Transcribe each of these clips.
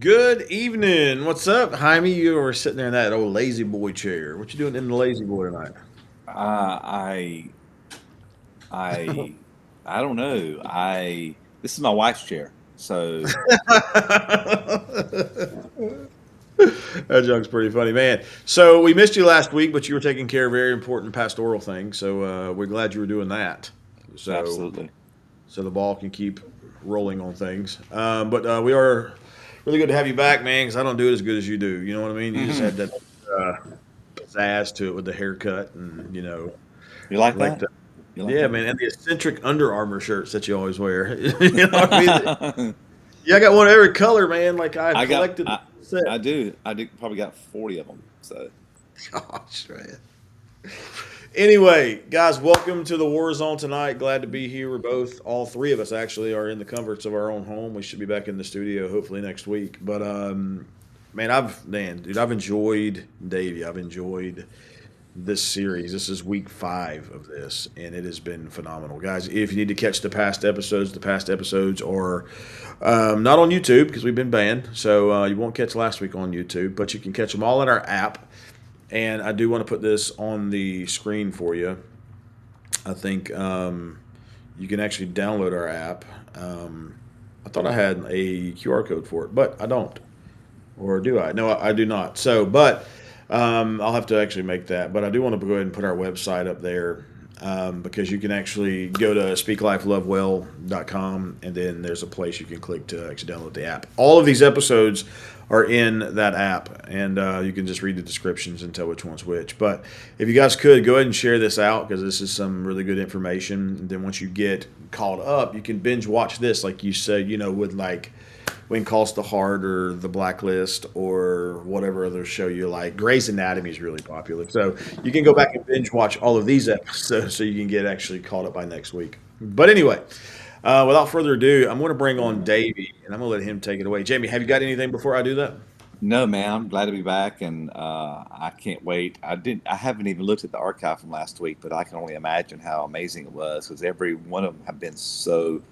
Good evening. What's up, Jaime? You were sitting there in that old lazy boy chair. What you doing in the lazy boy tonight? Uh, I, I, I don't know. This is my wife's chair, so That joke's pretty funny, man. So we missed you last week, but you were taking care of very important pastoral things. So we're glad you were doing that. So absolutely. so the ball can keep rolling on things. But we are really good to have you back, man. Because I don't do it as good as you do. You know what I mean? You just hmm had that uh, pizzazz to it with the haircut, and You like like that? the You like yeah, that? man, and the eccentric Under Armour shirts that you always wear. You know what I mean? Yeah, I got one of every color, man. Like I've I got. collected the I, set. I do. I do. Probably got 40 of them. So Gosh, man. Anyway, guys, welcome to the War Zone tonight. Glad to be here. We're both, all three of us actually, are in the comforts of our own home. We should be back in the studio hopefully next week. But man, I've enjoyed Davey. I've enjoyed this series. This is week 5 of this, and it has been phenomenal, guys. If you need to catch the past episodes are not on YouTube because we've been banned, so you won't catch last week on YouTube, but you can catch them all in our app. And I do want to put this on the screen for you. I think you can actually download our app. I thought I had a QR code for it, but I don't. Or do I? No, I do not. So, but I'll have to actually make that. But I do want to go ahead and put our website up there because you can actually go to speaklifelovewell.com and then there's a place you can click to actually download the app. All of these episodes are in that app, and you can just read the descriptions and tell which one's which. But if you guys could go ahead and share this out because this is some really good information. And then once you get caught up, you can binge watch this, like you said, with like When Calls to Heart or The Blacklist or whatever other show you like. Grey's Anatomy is really popular. So you can go back and binge watch all of these episodes so you can get actually caught up by next week. But anyway, without further ado, I'm going to bring on Davey and I'm going to let him take it away. Jamie, have you got anything before I do that? no, man. I'm glad to be back, and I can't wait. I didn't. I haven't even looked at the archive from last week, but I can only imagine how amazing it was because every one of them have been so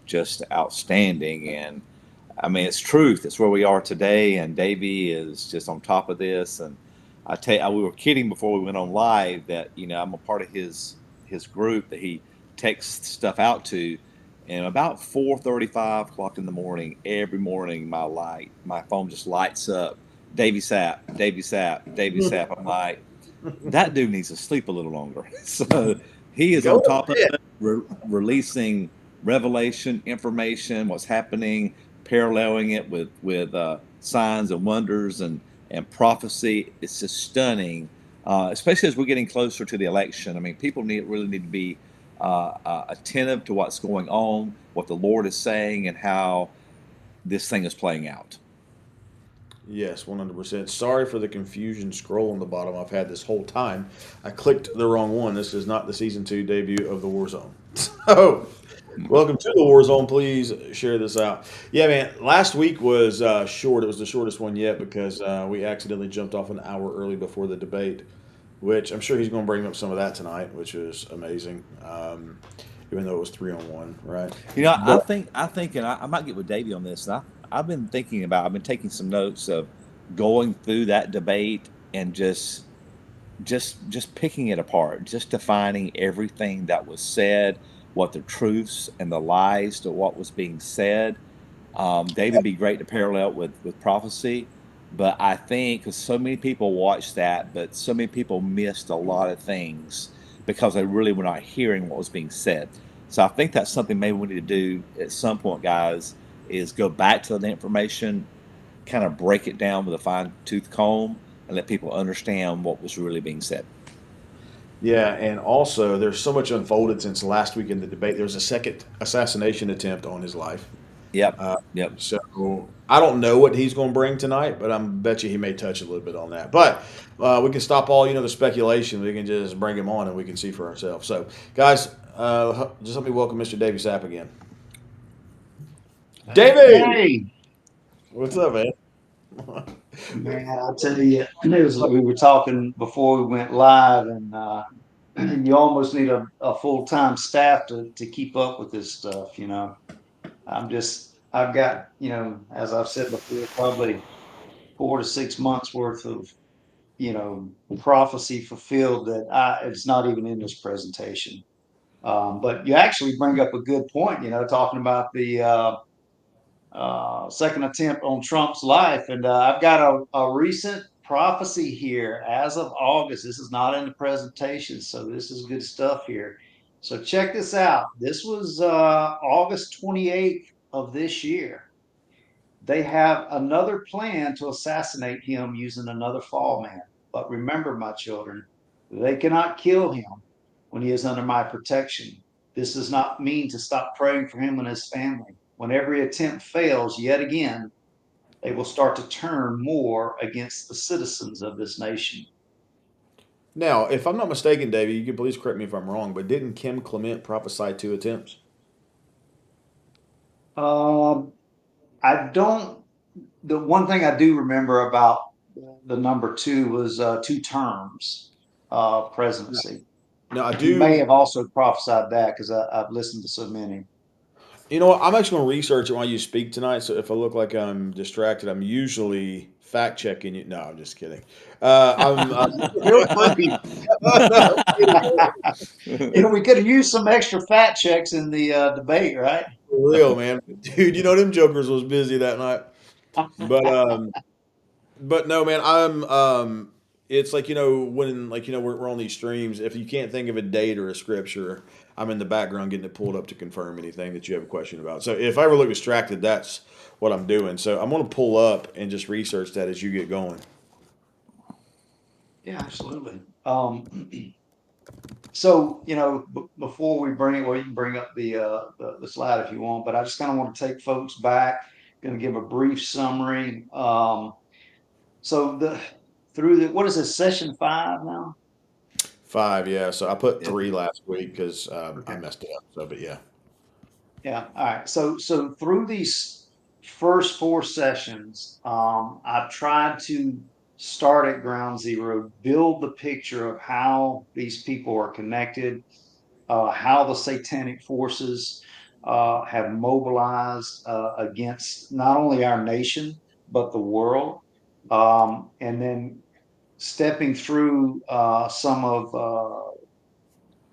just outstanding. And I mean, it's truth. It's where we are today, and Davey is just on top of this. And I tell you, we were kidding before we went on live that I'm a part of his group that he texts stuff out to. And about 4:35 o'clock in the morning, every morning, my phone just lights up. Davey Sapp, Davey Sapp, Davey Sapp. I'm like, that dude needs to sleep a little longer. So he is Go on to top of bed. it, releasing revelation, information, what's happening, paralleling it with signs and wonders and prophecy. It's just stunning, especially as we're getting closer to the election. I mean, people really need to be attentive to what's going on, what the Lord is saying, and how this thing is playing out. Yes, 100%. Sorry for the confusion scroll on the bottom I've had this whole time. I clicked the wrong one. This is not the season 2 debut of the Warzone. So, welcome to the Warzone. Please share this out. Yeah, man. Last week was short. It was the shortest one yet because we accidentally jumped off an hour early before the debate, which I'm sure he's going to bring up some of that tonight, which is amazing. Even though it was 3-on-1, right? I But think, and I might get with Davey on this. And I've been thinking about. I've been taking some notes of going through that debate and just picking it apart, just defining everything that was said, what the truths and the lies to what was being said. David be great to parallel with prophecy, but I think because so many people watched that, but so many people missed a lot of things because they really were not hearing what was being said. So I think that's something maybe we need to do at some point, guys, is go back to the information, kind of break it down with a fine tooth comb, and let people understand what was really being said. yeah, and also there's so much unfolded since last week in the debate. There was a second assassination attempt on his life. Yep, Uh, yep. so I don't know what he's going to bring tonight, but I bet you he may touch a little bit on that. But we can stop all the speculation. We can just bring him on and we can see for ourselves. So, guys, just let me welcome Mr. Davey Sapp again. Davey, Hey, what's up, man? man, I'll tell you, it was like we were talking before we went live, and you almost need a full-time staff to keep up with this stuff. I'm just, I've got, as I've said before, probably 4 to 6 months worth of, prophecy fulfilled that it's not even in this presentation. But you actually bring up a good point, talking about the second attempt on Trump's life. And I've got a recent prophecy here as of August. This is not in the presentation, so this is good stuff here. So check this out. This was August 28th of this year. They have another plan to assassinate him using another fall man. But remember, my children, they cannot kill him when he is under my protection. This does not mean to stop praying for him and his family. When every attempt fails yet again, they will start to turn more against the citizens of this nation. Now, if I'm not mistaken, Davey, you can please correct me if I'm wrong, but didn't Kim Clement prophesy 2 attempts? Um, I don't. The one thing I do remember about the number two was 2 terms presidency. Now, I He may do. have also prophesied that because I've listened to so many. You know what? I'm actually going to research it while you speak tonight. So if I look like I'm distracted, I'm usually fact checking you. No, I'm just kidding. Feel free. We could have used some extra fact checks in the debate, right? For real, man, dude. You know them jokers was busy that night, but no, man. It's like when we're on these streams. If you can't think of a date or a scripture, I'm in the background getting it pulled up to confirm anything that you have a question about. So if I ever look distracted, that's what I'm doing. So I'm gonna pull up and just research that as you get going. Yeah, absolutely. So before we bring it, well, you can bring up the slide if you want, but I just kind of want to take folks back. Going to give a brief summary. So through the what is this, session 5 now? 5, yeah. So I put Yeah. 3 last week because I Okay. messed it up. So, but yeah. Yeah. All right. So through these first 4 sessions, I've tried to start at ground zero, build the picture of how these people are connected, how the satanic forces have mobilized against not only our nation but the world, and then stepping through some of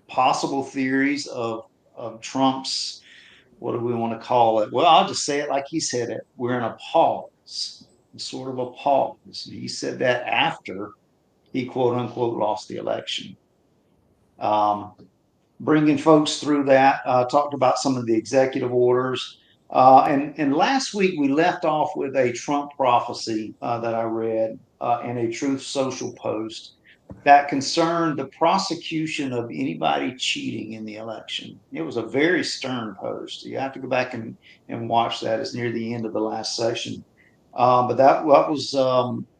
possible theories of Trump's, what do we want to call it? Well, I'll just say it like he said it. We're in a pause, sort of a pause. He said that after he quote unquote lost the election. Um, Bringing folks through that, talked about some of the executive orders. And last week we left off with a Trump prophecy that I read in a Truth Social post that concerned the prosecution of anybody cheating in the election. It was a very stern post. You have to go back and watch that. It's near the end of the last session. But that was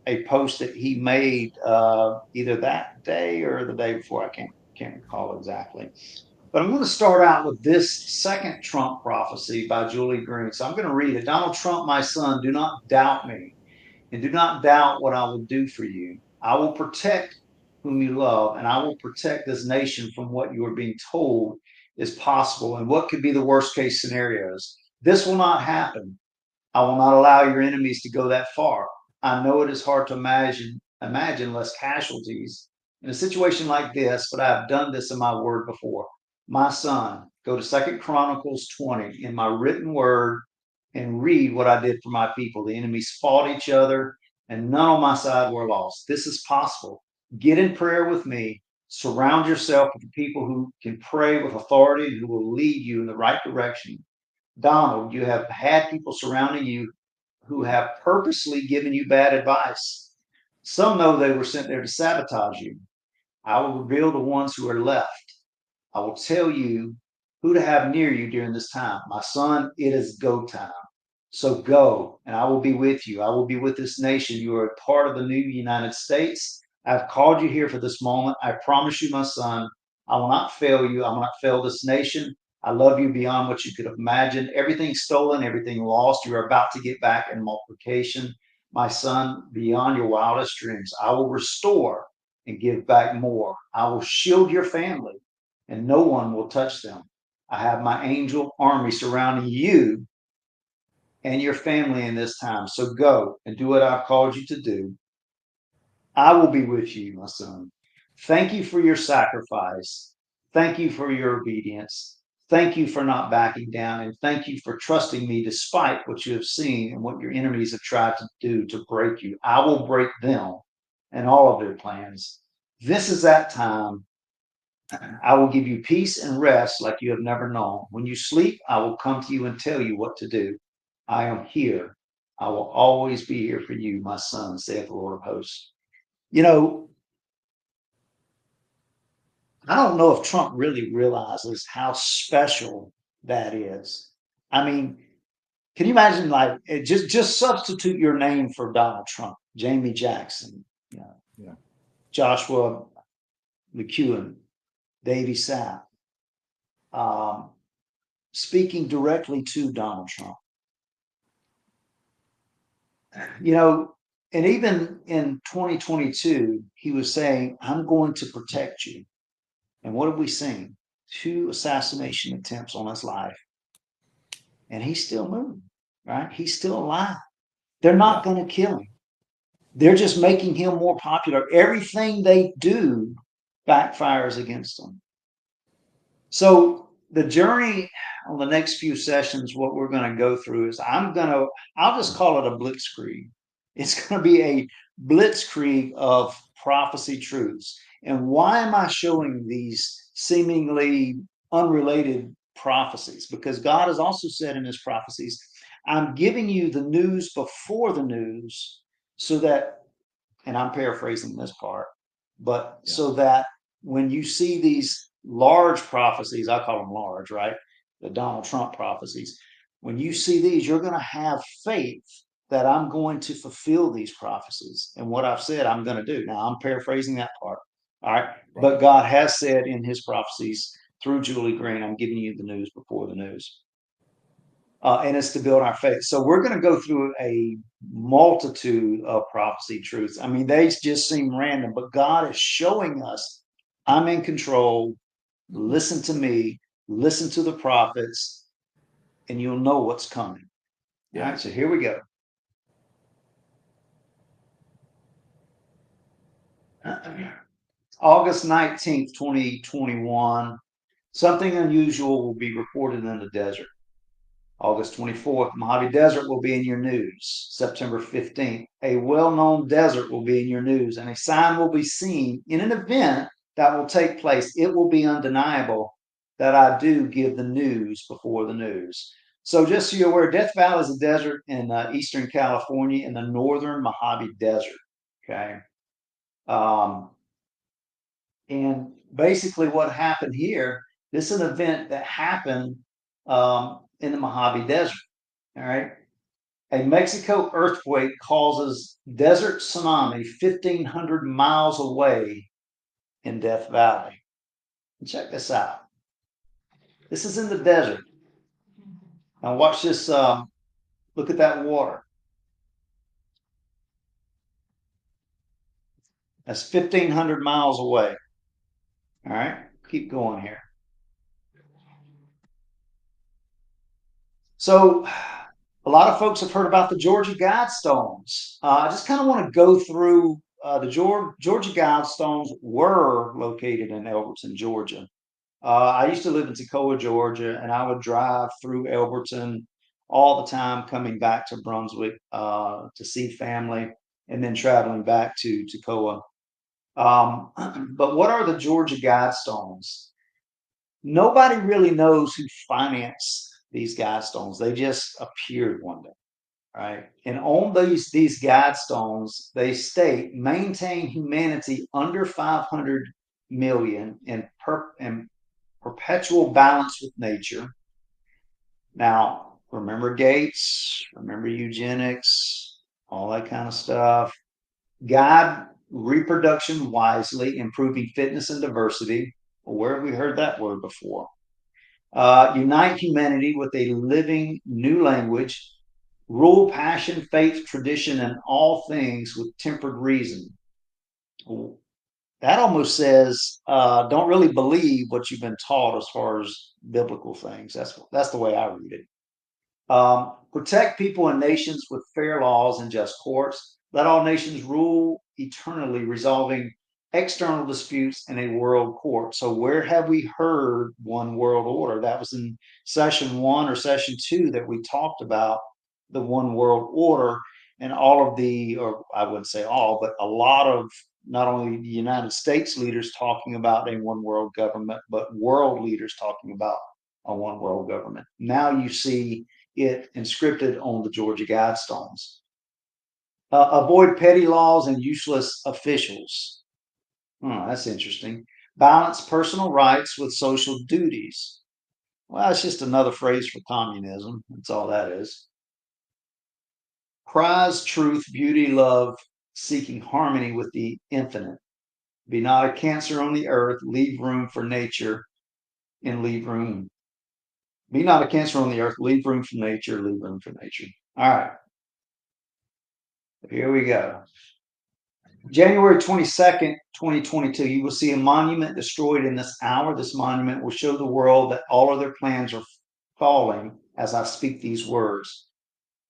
a post that he made either that day or the day before. I can't recall exactly. But I'm going to start out with this second Trump prophecy by Julie Green. So I'm going to read it. Donald Trump, my son, do not doubt me and do not doubt what I will do for you. I will protect whom you love, and I will protect this nation from what you are being told is possible and what could be the worst case scenarios. This will not happen. I will not allow your enemies to go that far. I know it is hard to imagine less casualties in a situation like this, but I have done this in my word before. My son, go to Second Chronicles 20 in my written word and read what I did for my people. The enemies fought each other, and none on my side were lost. This is possible. Get in prayer with me. Surround yourself with the people who can pray with authority and who will lead you in the right direction. Donald, you have had people surrounding you who have purposely given you bad advice. Some know they were sent there to sabotage you. I will reveal the ones who are left. I will tell you who to have near you during this time. My son, it is go time. So go, and I will be with you. I will be with this nation. You are a part of the new United States. I've called you here for this moment. I promise you, my son, I will not fail you. I will not fail this nation. I love you beyond what you could have imagined. Everything stolen, everything lost, you are about to get back in multiplication. My son, beyond your wildest dreams, I will restore and give back more. I will shield your family, and no one will touch them. I have my angel army surrounding you and your family in this time. So go and do what I've called you to do. I will be with you, my son. Thank you for your sacrifice. Thank you for your obedience. Thank you for not backing down. And thank you for trusting me despite what you have seen and what your enemies have tried to do to break you. I will break them and all of their plans. This is that time. I will give you peace and rest like you have never known. When you sleep, I will come to you and tell you what to do. I am here. I will always be here for you, my son, saith the Lord of hosts. You know, I don't know if Trump really realizes how special that is. I mean, can you imagine like just substitute your name for Donald Trump, Jamie Jackson, you know, Yeah. Joshua McEwen, Davey Sapp, um, speaking directly to Donald Trump. You know, and even in 2022, he was saying, I'm going to protect you. And what have we seen? 2 assassination attempts on his life. And he's still moving, right? He's still alive. They're not going to kill him. They're just making him more popular. Everything they do backfires against them. So the journey on the next few sessions, what we're going to go through is I'll just call it a blitzkrieg. It's going to be a blitzkrieg of prophecy truths. And why am I showing these seemingly unrelated prophecies? Because God has also said in his prophecies, I'm giving you the news before the news so that, and I'm paraphrasing this part, but so that when you see these large prophecies, I call them large, right? The Donald Trump prophecies. When you see these, you're going to have faith that I'm going to fulfill these prophecies and what I've said I'm going to do. Now, I'm paraphrasing that part. All right. But God has said in his prophecies through Julie Green, I'm giving you the news before the news. And it's to build our faith. So we're going to go through a multitude of prophecy truths. I mean, they just seem random, but God is showing us I'm in control. Listen to me, listen to the prophets, and you'll know what's coming. All right, so here we go. August 19th, 2021. Something unusual will be reported in the desert. August 24th, Mojave Desert will be in your news. September 15th, a well-known desert will be in your news, and a sign will be seen in an event that will take place. It will be undeniable that I do give the news before the news. So just so you're aware, Death Valley is a desert in Eastern California in the northern Mojave Desert. Okay. And basically what happened here, this is an event that happened in the Mojave Desert. All right. A Mexico earthquake causes desert tsunami 1,500 miles away in Death Valley. And check this out. This is in the desert. Now watch this. Look at that water. That's 1,500 miles away. All right. Keep going here. So a lot of folks have heard about the Georgia Guidestones. I just kind of want to go through the Georgia Guidestones were located in Elberton, Georgia. I used to live in Toccoa, Georgia, and I would drive through Elberton all the time, coming back to Brunswick to see family, and then traveling back to Toccoa. But what are the Georgia Guidestones? Nobody really knows who financed these Guidestones. They just appeared one day. Right. And on these guidestones, they state maintain humanity under 500 million in perpetual balance with nature. Now, remember Gates, remember eugenics, all that kind of stuff. Guide reproduction wisely, improving fitness and diversity. Well, where have we heard that word before? Unite humanity with a living new language. Rule passion, faith, tradition, and all things with tempered reason. That almost says don't really believe what you've been taught as far as biblical things. That's the way I read it. Protect people and nations with fair laws and just courts. Let all nations rule eternally, resolving external disputes in a world court. So, where have we heard one world order? That was in session 1 or session 2 that we talked about the one world order, and all of the, or I wouldn't say all, but a lot of not only the United States leaders talking about a one world government, but world leaders talking about a one world government. Now you see it inscripted on the Georgia Guidestones. Avoid petty laws and useless officials. Oh, that's interesting. Balance personal rights with social duties. Well, it's just another phrase for communism. That's all that is. Prize truth, beauty, love, seeking harmony with the infinite. Be not a cancer on the earth. Leave room for nature and leave room. Be not a cancer on the earth. Leave room for nature. Leave room for nature. All right. Here we go. January 22nd, 2022, you will see a monument destroyed in this hour. This monument will show the world that all of their plans are falling as I speak these words.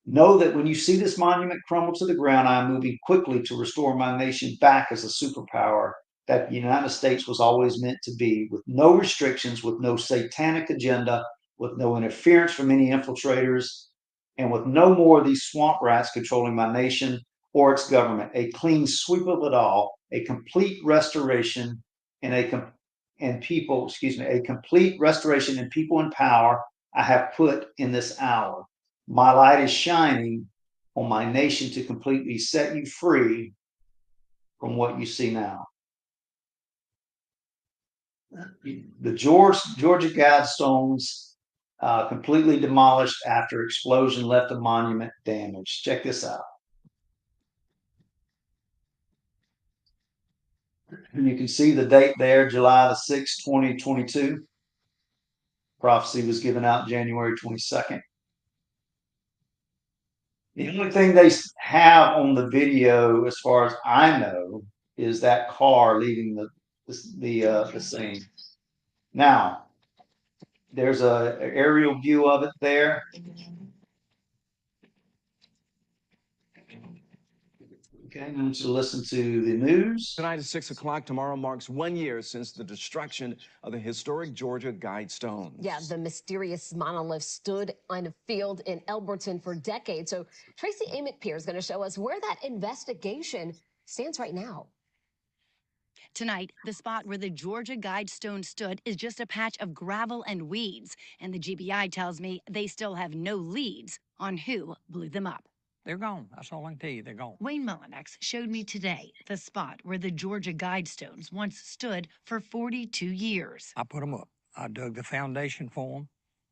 Know that when you see this monument crumble to the ground, I am moving quickly to restore my nation back as a superpower that the United States was always meant to be, with no restrictions, with no satanic agenda, with no interference from any infiltrators, and with no more of these swamp rats controlling my nation or its government. A clean sweep of it all, a complete restoration, and a complete restoration and people in power I have put in this hour. My light is shining on my nation to completely set you free from what you see now. The Georgia Guidestones completely demolished after explosion left the monument damaged. Check this out. You can see the date there, July the 6th, 2022. Prophecy was given out January 22nd. The only thing they have on the video, as far as I know, is that car leaving the scene. Now, there's a aerial view of it there. Okay, I want you to listen to the news. Tonight at 6 o'clock, tomorrow marks 1 year since the destruction of the historic Georgia Guidestones. Yeah, the mysterious monolith stood on a field in Elberton for decades. So Tracy Amick-Pierre is going to show us where that investigation stands right now. Tonight, the spot where the Georgia Guidestone stood is just a patch of gravel and weeds. And the GBI tells me they still have no leads on who blew them up. They're gone. That's all I can tell you. They're gone. Wayne Mullinex showed me today the spot where the Georgia Guidestones once stood for 42 years. I put them up. I dug the foundation for them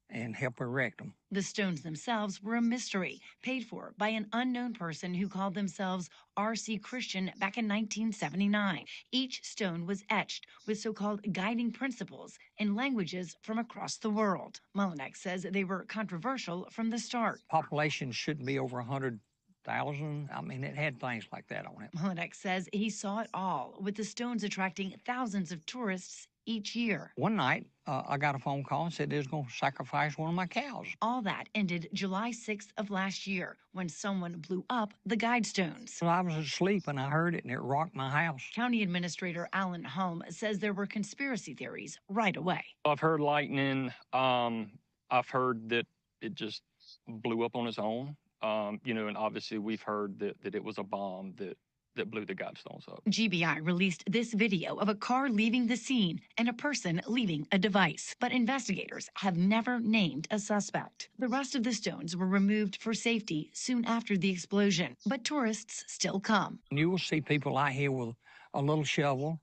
and helped erect them. The stones themselves were a mystery, paid for by an unknown person who called themselves R.C. Christian back in 1979. Each stone was etched with so-called guiding principles in languages from across the world. Mullinex says they were controversial from the start. Population shouldn't be over 100,000. I mean, it had things like that on it. Mullinex says he saw it all, with the stones attracting thousands of tourists each year. One night, I got a phone call and said they was going to sacrifice one of my cows. All that ended July 6th of last year when someone blew up the Guidestones. So I was asleep and I heard it and it rocked my house. County Administrator Alan Holm says there were conspiracy theories right away. I've heard lightning. I've heard that it just blew up on its own. And obviously we've heard that it was a bomb that blew the Guidestones up. GBI released this video of a car leaving the scene and a person leaving a device. But investigators have never named a suspect. The rest of the stones were removed for safety soon after the explosion. But tourists still come. You will see people out here with a little shovel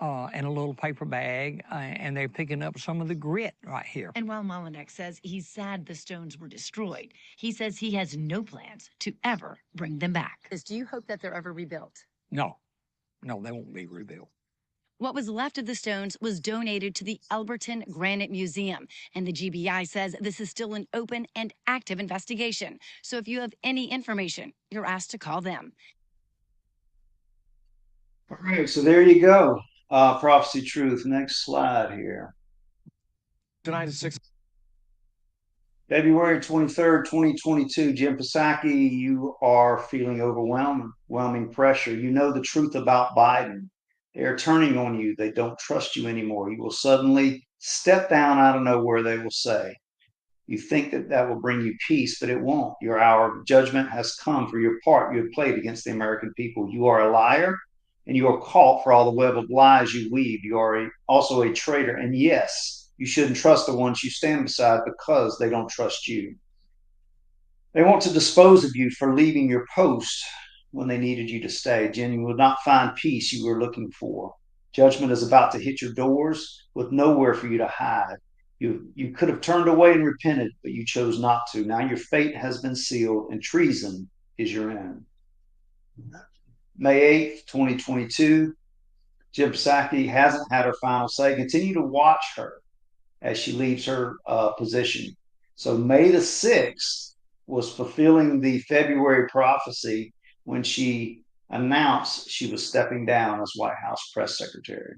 and a little paper bag, and they're picking up some of the grit right here. And while Mullinex says he's sad the stones were destroyed, he says he has no plans to ever bring them back. Do you hope that they're ever rebuilt? No, they won't be rebuilt. What was left of the stones was donated to the Elberton Granite Museum, and the GBI says this is still an open and active investigation. So if you have any information, you're asked to call them. All right, so there you go. Prophecy Truth. Next slide here. Tonight at 6. February 23rd, 2022, Jim Psaki, you are feeling overwhelming pressure. You know the truth about Biden. They are turning on you. They don't trust you anymore. You will suddenly step down out of nowhere, they will say. You think that that will bring you peace, but it won't. Your hour of judgment has come for your part you have played against the American people. You are a liar, and you are caught for all the web of lies you weave. You are also a traitor. And yes, you shouldn't trust the ones you stand beside because they don't trust you. They want to dispose of you for leaving your post when they needed you to stay. Jen, you will not find peace you were looking for. Judgment is about to hit your doors with nowhere for you to hide. You could have turned away and repented, but you chose not to. Now your fate has been sealed, and treason is your end. May 8th, 2022. Jim Psaki hasn't had her final say. Continue to watch her as she leaves her position. So May the 6th was fulfilling the February prophecy when she announced she was stepping down as White House press secretary.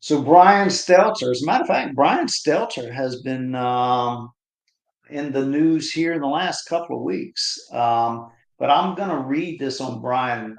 So Brian Stelter, as a matter of fact, Brian Stelter has been in the news here in the last couple of weeks. But I'm going to read this on Brian.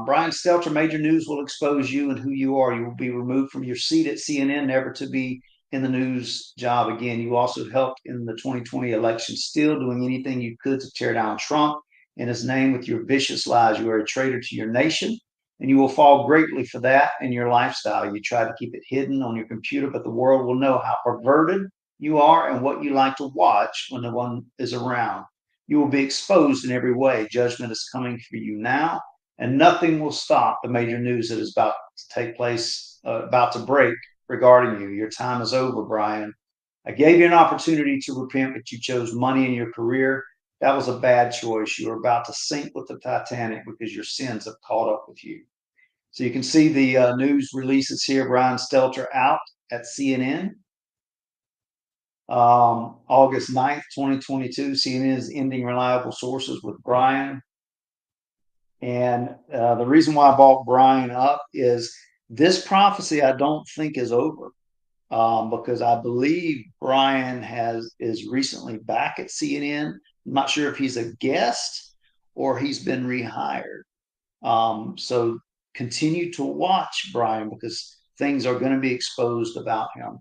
Brian Stelter, major news will expose you and who you are. You will be removed from your seat at CNN, never to be in the news job again. You also helped in the 2020 election, still doing anything you could to tear down Trump in his name with your vicious lies. You are a traitor to your nation, and you will fall greatly for that and your lifestyle. You try to keep it hidden on your computer, but the world will know how perverted you are and what you like to watch when no one is around. You will be exposed in every way. Judgment is coming for you now, and nothing will stop the major news that is about to take place, about to break regarding you. Your time is over, Brian. I gave you an opportunity to repent, but you chose money in your career. That was a bad choice. You are about to sink with the Titanic because your sins have caught up with you. So you can see the news releases here. Brian Stelter out at CNN. August 9th, 2022, CNN is ending reliable sources with Brian. And the reason why I brought Brian up is this prophecy I don't think is over, because I believe Brian is recently back at CNN. I'm not sure if he's a guest or he's been rehired. So continue to watch Brian because things are going to be exposed about him.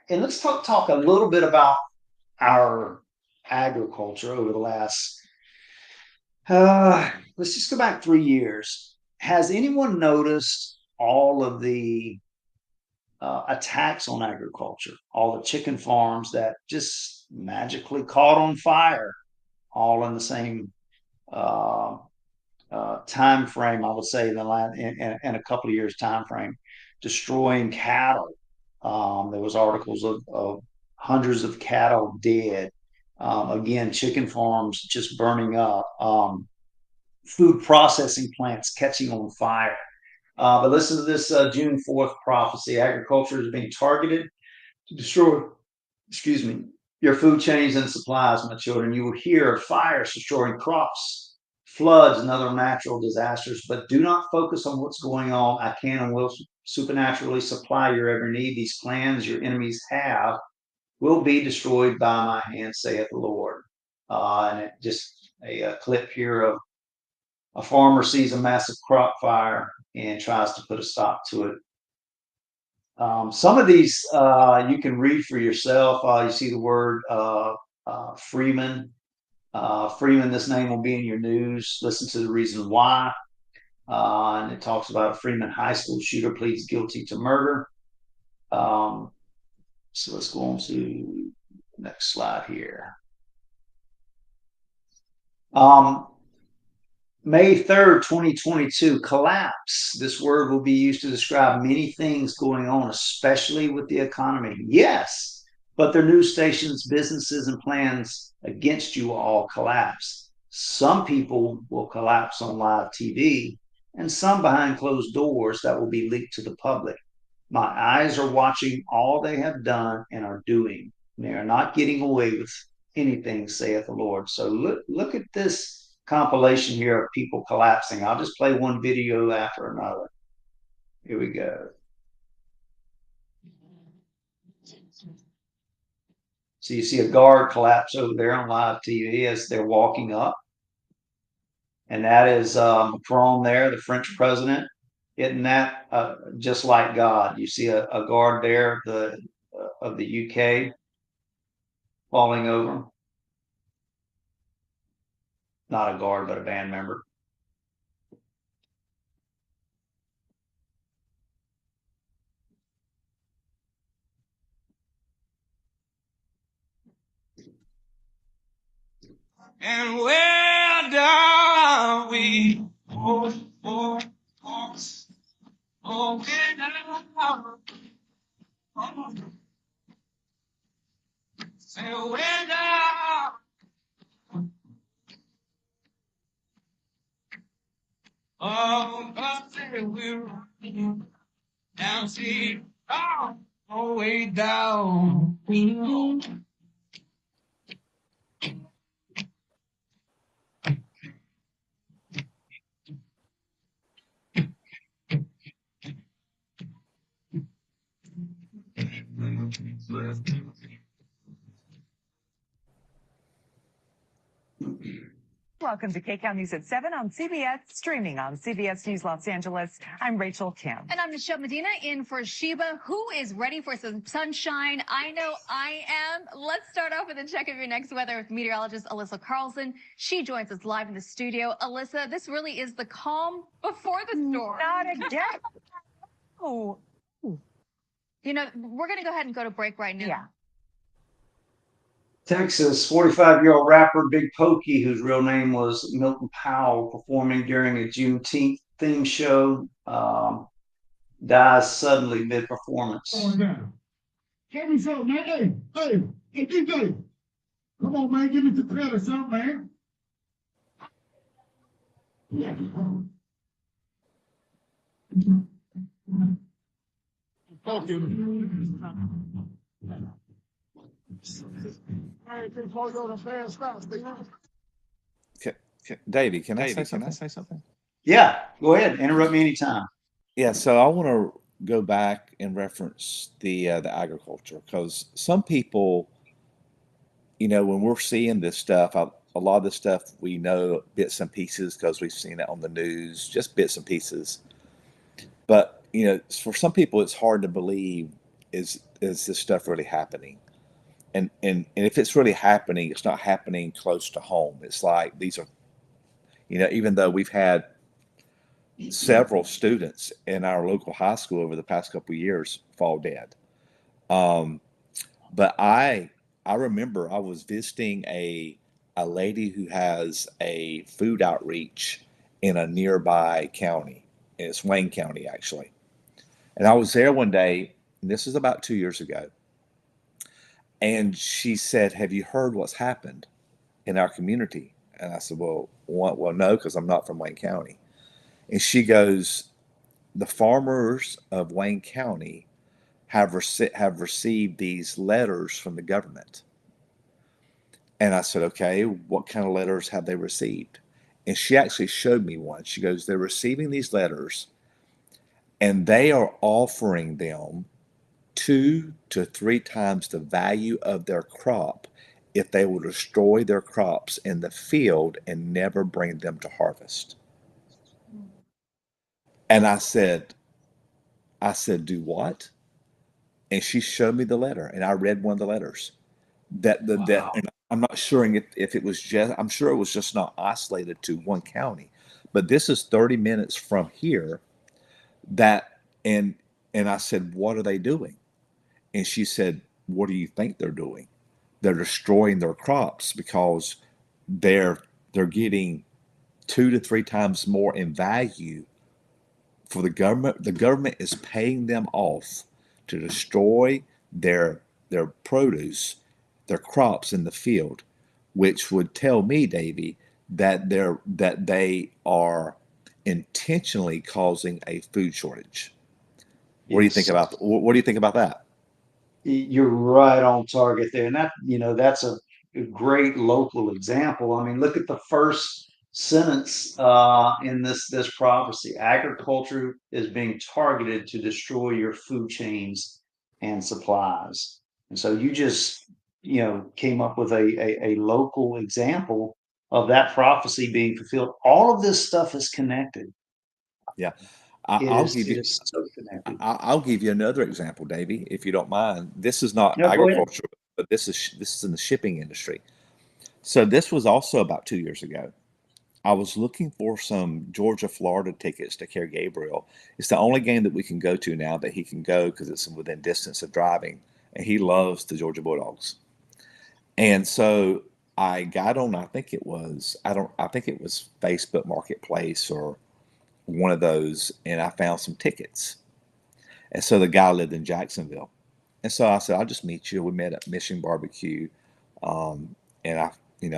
And let's talk a little bit about our agriculture over the last, let's just go back 3 years. Has anyone noticed all of the attacks on agriculture, all the chicken farms that just magically caught on fire, all in the same time frame, I would say, in a couple of years time frame, destroying cattle. There was articles of hundreds of cattle dead. Again, chicken farms just burning up. Food processing plants catching on fire. But listen to this June 4th prophecy. Agriculture is being targeted to destroy, excuse me, your food chains and supplies, my children. You will hear of fires destroying crops, floods, and other natural disasters, but do not focus on what's going on. I can and will supernaturally supply your every need. These plans your enemies have will be destroyed by my hand, saith the Lord. And it just a clip here of a farmer sees a massive crop fire and tries to put a stop to it. Some of these you can read for yourself. You see the word Freeman. Freeman, this name will be in your news. Listen to the reason why. And it talks about a Freeman High School shooter pleads guilty to murder. So let's go on to the next slide here. May 3rd, 2022, collapse. This word will be used to describe many things going on, especially with the economy. Yes, but their news stations, businesses, and plans against you all collapse. Some people will collapse on live TV, and some behind closed doors that will be leaked to the public. My eyes are watching all they have done and are doing. They are not getting away with anything, saith the Lord. So look at this compilation here of people collapsing. I'll just play one video after another. Here we go. So you see a guard collapse over there on live TV as they're walking up. And that is Macron there, the French president. Isn't that just like God? You see a guard there of the UK falling over. Not a guard, but a band member. And where do we go? Oh, say where down. Oh, God, say we're running down, see, oh, way down. Welcome to KCAL News at 7 on CBS, streaming on CBS News Los Angeles. I'm Rachel Kim. And I'm Michelle Medina in for Sheba. Who is ready for some sunshine? I know I am. Let's start off with a check of your next weather with meteorologist Alyssa Carlson. She joins us live in the studio. Alyssa, this really is the calm before the storm. Not again. Oh. You know, we're going to go ahead and go to break right now. Yeah. Texas 45-year-old rapper Big Pokey, whose real name was Milton Powell, performing during a Juneteenth theme show, dies suddenly mid-performance. Give me something, man. Hey, DJ. Come on, man. Give me some credit, something, man. Yeah. Davey, can I say something? Yeah, go ahead. Interrupt me anytime. Yeah, so I want to go back and reference the agriculture, because some people, when we're seeing this stuff, a lot of this stuff we know bits and pieces because we've seen it on the news, just bits and pieces. But for some people, it's hard to believe is this stuff really happening, and if it's really happening, it's not happening close to home. It's like these are, even though we've had several students in our local high school over the past couple of years fall dead. But I remember I was visiting a lady who has a food outreach in a nearby county. It's Wayne County, actually. And I was there one day, and this is about 2 years ago. And she said, "Have you heard what's happened in our community?" And I said, well, no, because I'm not from Wayne County. And she goes, "The farmers of Wayne County have received these letters from the government." And I said, "Okay, what kind of letters have they received?" And she actually showed me one. She goes, "They're receiving these letters, and they are offering them 2 to 3 times the value of their crop if they will destroy their crops in the field and never bring them to harvest." And I said, "Do what?" And she showed me the letter, and I read one of the letters. And I'm not sure if it was just, I'm sure it was just not isolated to one county, but this is 30 minutes from here. And I said, "What are they doing?" And she said, "What do you think they're doing? They're destroying their crops because they're getting 2 to 3 times more in value for the government. The government is paying them off to destroy their produce, their crops in the field," which would tell me, Davey, that they are intentionally causing a food shortage. What do you think about that? You're right on target there. And that's a great local example. I mean, look at the first sentence in this prophecy. Agriculture is being targeted to destroy your food chains and supplies. And so you just, came up with a local example of that prophecy being fulfilled. All of this stuff is connected. Yeah. It I'll is give it you is so connected. I'll give you another example, Davey, if you don't mind. This is not No, go ahead. agriculture, but this is in the shipping industry. So this was also about 2 years ago. I was looking for some Georgia Florida tickets to Care Gabriel. It's the only game that we can go to now that he can go because it's within distance of driving, and he loves the Georgia Bulldogs. And so I got on. I think it was Facebook Marketplace or one of those, and I found some tickets. And so the guy lived in Jacksonville. And so I said, I'll just meet you. We met at Mission Barbecue. And I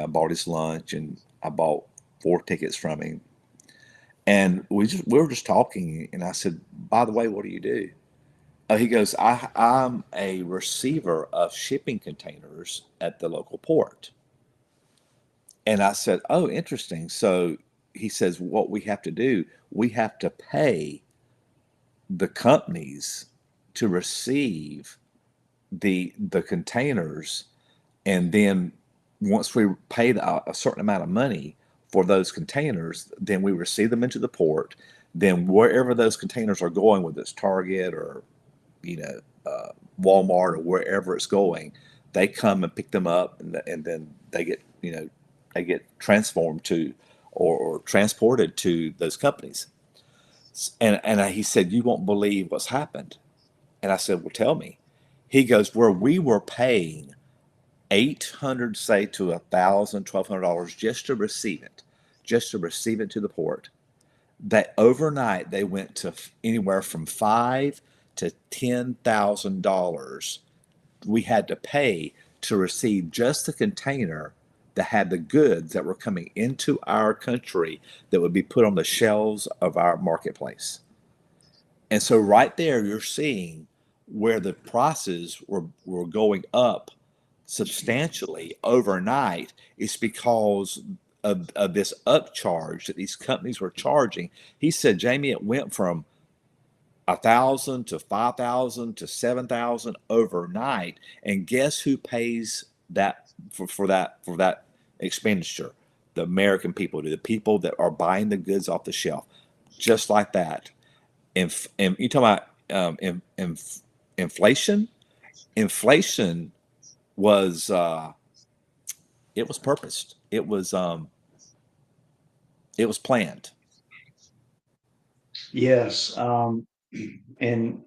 bought his lunch and I bought 4 tickets from him. And we were just talking. And I said, by the way, what do you do? He goes, I'm a receiver of shipping containers at the local port. And I said, oh, interesting. So he says, what we have to do, we have to pay the companies to receive the containers, and then once we paid a certain amount of money for those containers, then we receive them into the port. Then wherever those containers are going, whether it's Target or you know Walmart or wherever it's going, they come and pick them up, and then they get transformed to or transported to those companies. And he said, you won't believe what's happened. And I said, well, tell me. He goes, where we were paying 800, say to 1,000, $1,200 just to receive it to the port. That overnight they went to anywhere from $5,000 to $10,000 we had to pay to receive just the container that had the goods that were coming into our country that would be put on the shelves of our marketplace. And so right there, you're seeing where the prices were going up substantially overnight. It's because of this upcharge that these companies were charging. He said, Jamie, it went from 1,000 to 5,000 to 7,000 overnight. And guess who pays that for that expenditure? The American people do, the people that are buying the goods off the shelf, just like that. And you talk about inflation. Inflation was it was purposed. It was planned. Yes. And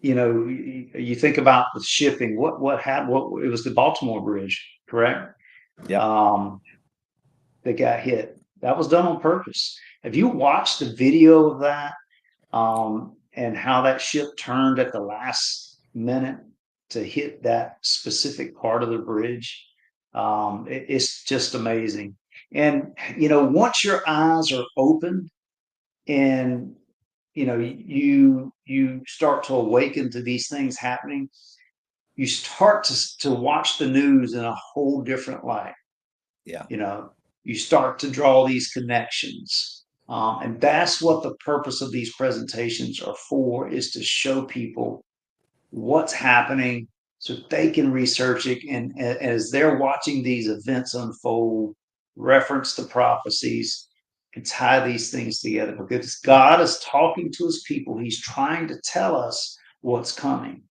you think about the shipping. What happened? What it was the Baltimore Bridge, correct? Yeah. That got hit. That was done on purpose. Have you watched the video of that? And how that ship turned at the last minute to hit that specific part of the bridge. It's just amazing. And once your eyes are open and you start to awaken to these things happening, you start to watch the news in a whole different light. Yeah. You start to draw these connections. And that's what the purpose of these presentations are for, is to show people what's happening so they can research it. And as they're watching these events unfold, reference the prophecies and tie these things together, because God is talking to his people. He's trying to tell us what's coming.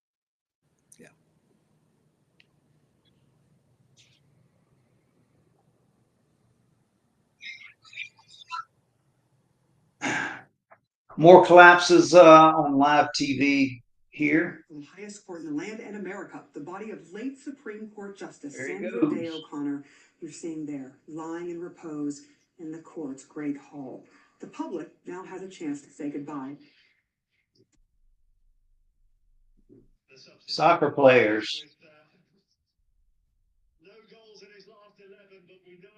More collapses on live TV here. The highest court in the land and America, the body of late Supreme Court Justice There he Sandra goes. Day O'Connor, you're seeing there, lying in repose in the court's great hall. The public now has a chance to say goodbye. Soccer players. No goals in his last 11, but we know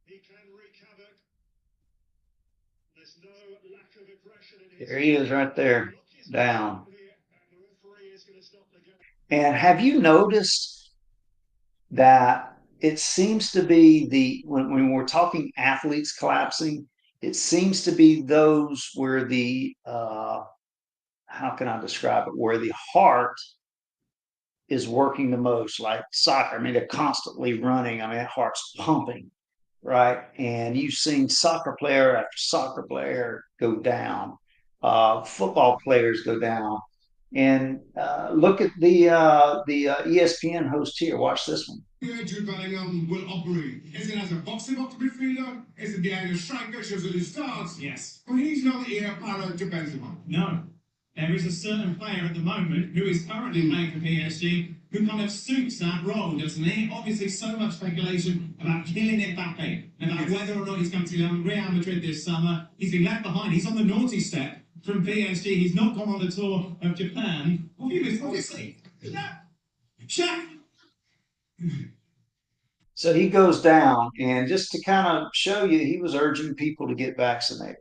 he can wreak havoc. There's no lack of aggression in his. There he is right there, down. And have you noticed that it seems to be when we're talking athletes collapsing, it seems to be those where how can I describe it, where the heart is working the most, like soccer. I mean, they're constantly running. I mean, that heart's pumping, right? And you've seen soccer player after soccer player go down, football players go down. And look at the ESPN host here. Watch this one. Jude Bellingham will operate. Is it as a boxing box midfielder? Is it behind the striker? Shows it his stance? Yes. Well, he's not here para to Benzema. No. There is a certain player at the moment who is currently playing for PSG who kind of suits that role, doesn't he? Obviously, so much speculation about killing Mbappe, about whether or not he's going to Real Madrid this summer. He's been left behind. He's on the naughty step from PSG. He's not gone on the tour of Japan. Obviously, Shaq. So he goes down, and just to kind of show you, he was urging people to get vaccinated,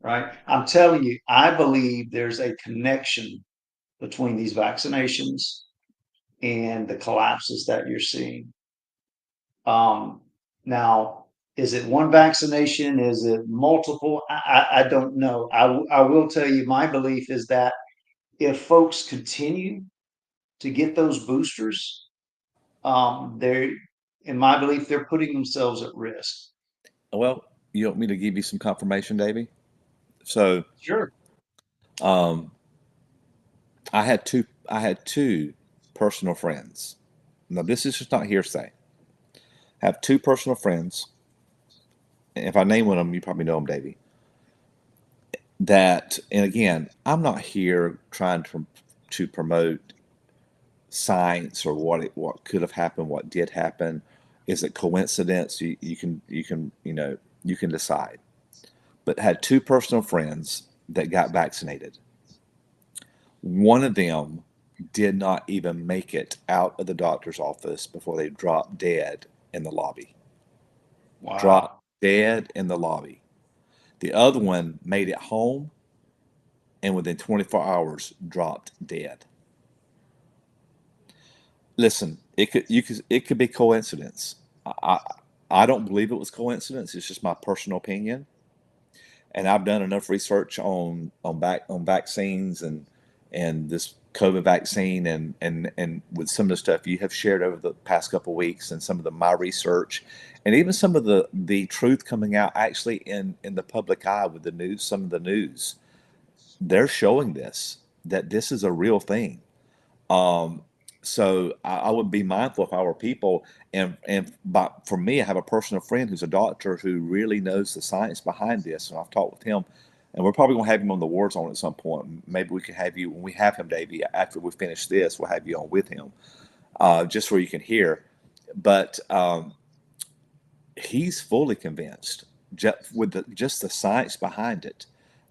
right? I'm telling you, I believe there's a connection between these vaccinations and the collapses that you're seeing. Now, is it one vaccination? Is it multiple? I don't know. I will tell you, my belief is that if folks continue to get those boosters, they're, in my belief, they're putting themselves at risk. Well, you want me to give you some confirmation, Davey? So Sure. I had two personal friends. Now, this is just not hearsay. I have two personal friends. If I name one of them, you probably know them, Davey. That, and again, I'm not here trying to promote science or what could have happened, what did happen. Is it coincidence? You can decide. But had two personal friends that got vaccinated. One of them did not even make it out of the doctor's office before they dropped dead in the lobby. Wow. Dropped dead in the lobby. The other one made it home and within 24 hours dropped dead. Listen, it could be coincidence. I don't believe it was coincidence. It's just my personal opinion. And I've done enough research on vaccines and this COVID vaccine and with some of the stuff you have shared over the past couple of weeks and some of my research and even some of the truth coming out actually in the public eye with the news, some of the news, they're showing that this is a real thing. So I would be mindful if I were people, but for me, I have a personal friend who's a doctor who really knows the science behind this, and I've talked with him, and we're probably going to have him on the War Zone at some point. Maybe we can have you when we have him, Davey. After we finish this, we'll have you on with him, just where you can hear. But he's fully convinced, with just the science behind it,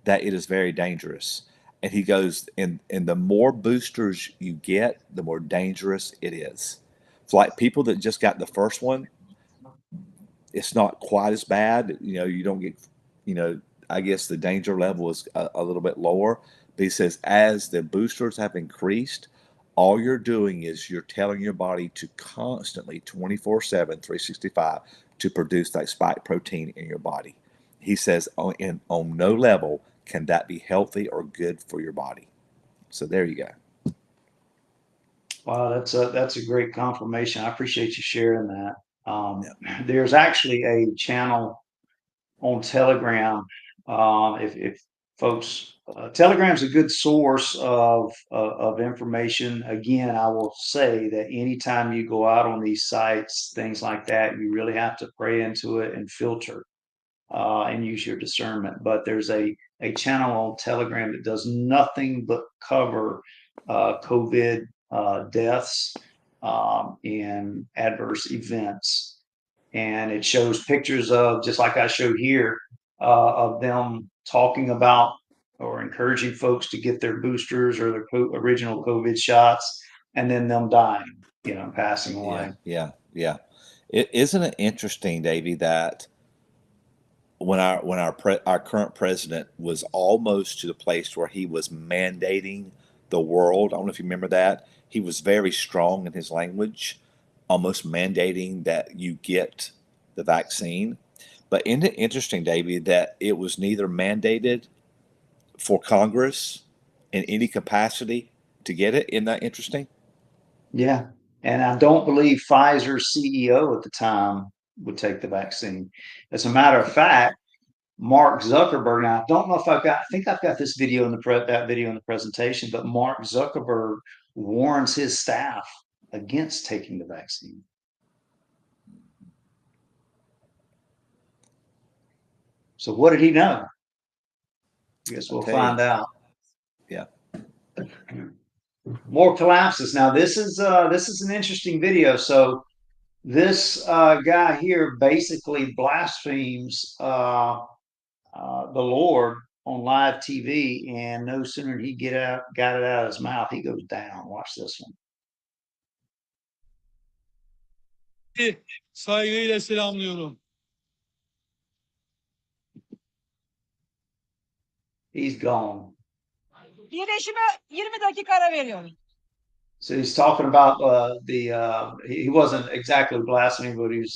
that it is very dangerous. And he goes, and the more boosters you get, the more dangerous it is. It's like people that just got the first one, it's not quite as bad. You don't get, I guess the danger level is a little bit lower. But he says, as the boosters have increased, all you're doing is you're telling your body to constantly, 24/7, 365, to produce that spike protein in your body. He says, on no level can that be healthy or good for your body. So there you go. Wow, that's a great confirmation. I appreciate you sharing that. There's actually a channel on Telegram. If folks, Telegram's a good source of information. Again, I will say that anytime you go out on these sites, things like that, you really have to pray into it and filter and use your discernment. But there's a channel on Telegram that does nothing but cover COVID deaths and adverse events. And it shows pictures of, just like I showed here, of them talking about or encouraging folks to get their boosters or their original COVID shots, and then them dying, passing away. Yeah. Isn't it interesting, Davey, that when our current president was almost to the place where he was mandating the world, I don't know if you remember that, he was very strong in his language, almost mandating that you get the vaccine. But isn't it interesting, Davey, that it was neither mandated for Congress in any capacity to get it? Isn't that interesting? Yeah. And I don't believe Pfizer's CEO at the time would take the vaccine. As a matter of fact, Mark Zuckerberg, now I don't know if I think I've got this video in that video in the presentation, but Mark Zuckerberg warns his staff against taking the vaccine. So what did he know? I guess we'll find out. Yeah. More collapses. Now this is an interesting video. So this guy here basically blasphemes the Lord on live TV, and no sooner did he got it out of his mouth, he goes down. Watch this one. Saygıyla selamlıyorum. He's gone. Birleşime 20 dakika ara veriyorum. So he's talking about he wasn't exactly blaspheming, but he was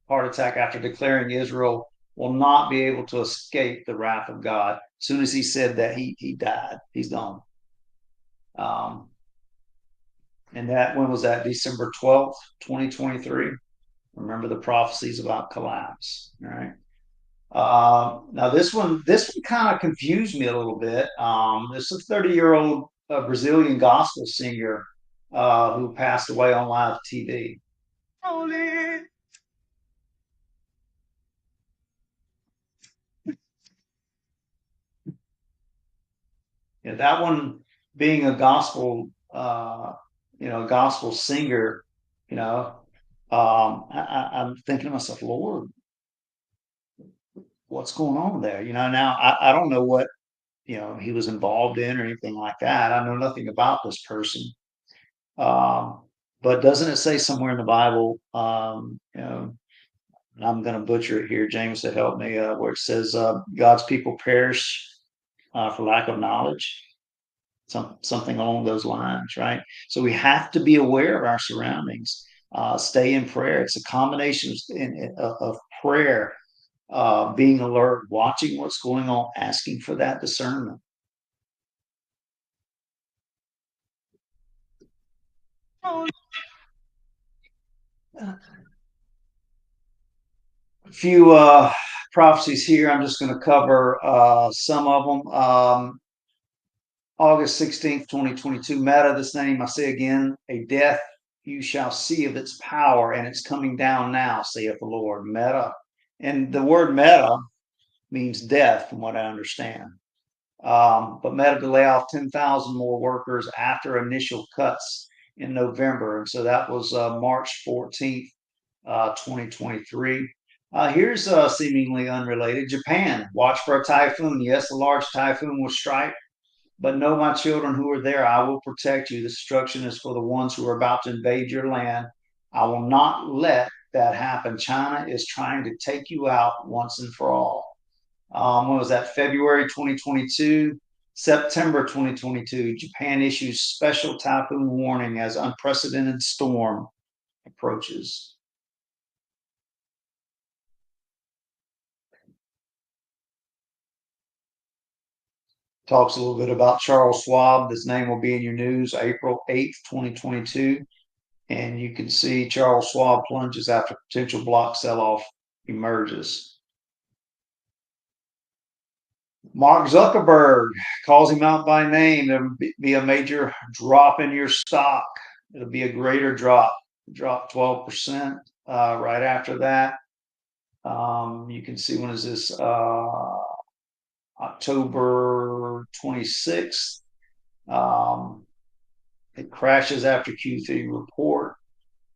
heart attack after declaring Israel will not be able to escape the wrath of God. As soon as he said that, he died. He's gone. And that, when was that? December 12th, 2023. Remember the prophecies about collapse. All right. Now this one kind of confused me a little bit. This is a 30-year-old Brazilian gospel singer who passed away on live TV. Holy. Yeah, that one being a gospel, gospel singer, I'm thinking to myself, Lord, what's going on there? Now I don't know what, he was involved in or anything like that. I know nothing about this person. But doesn't it say somewhere in the Bible, I'm going to butcher it here, James, to help me, where it says, God's people perish for lack of knowledge, something along those lines, right? So we have to be aware of our surroundings, stay in prayer. It's a combination of prayer, being alert, watching what's going on, asking for that discernment. A few prophecies here. I'm just going to cover some of them. August 16th, 2022. Meta, this name I say again, a death you shall see of its power, and it's coming down now, saith the Lord. Meta. And the word meta means death, from what I understand. But Meta to lay off 10,000 more workers after initial cuts in November. And so that was March 14th, 2023. Here's seemingly unrelated. Japan, watch for a typhoon. Yes, a large typhoon will strike, but know, my children who are there, I will protect you. The destruction is for the ones who are about to invade your land. I will not let that happen. China is trying to take you out once and for all. When was that? February 2022, September 2022. Japan issues special typhoon warning as unprecedented storm approaches. Talks a little bit about Charles Schwab. His name will be in your news April 8th, 2022. And you can see Charles Schwab plunges after potential block sell-off emerges. Mark Zuckerberg calls him out by name. There'll be a major drop in your stock. It'll be a greater drop 12% right after that. You can see, when is this? October 26th. It crashes after Q3 report.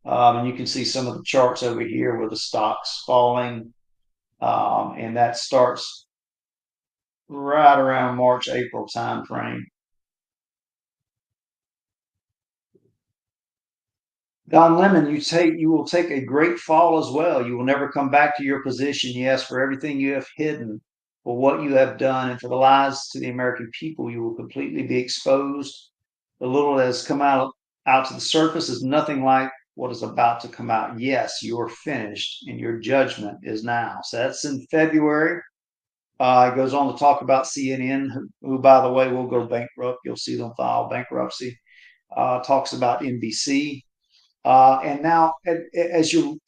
And you can see some of the charts over here where the stock's falling. And that starts right around March, April time frame. Don Lemon, you will take a great fall as well. You will never come back to your position. Yes, for everything you have hidden, for what you have done, and for the lies to the American people, you will completely be exposed. The little that has come out to the surface is nothing like what is about to come out. Yes, you are finished, and your judgment is now. So that's in February. It goes on to talk about CNN, who, by the way, will go bankrupt. You'll see them file bankruptcy. talks about NBC. And now,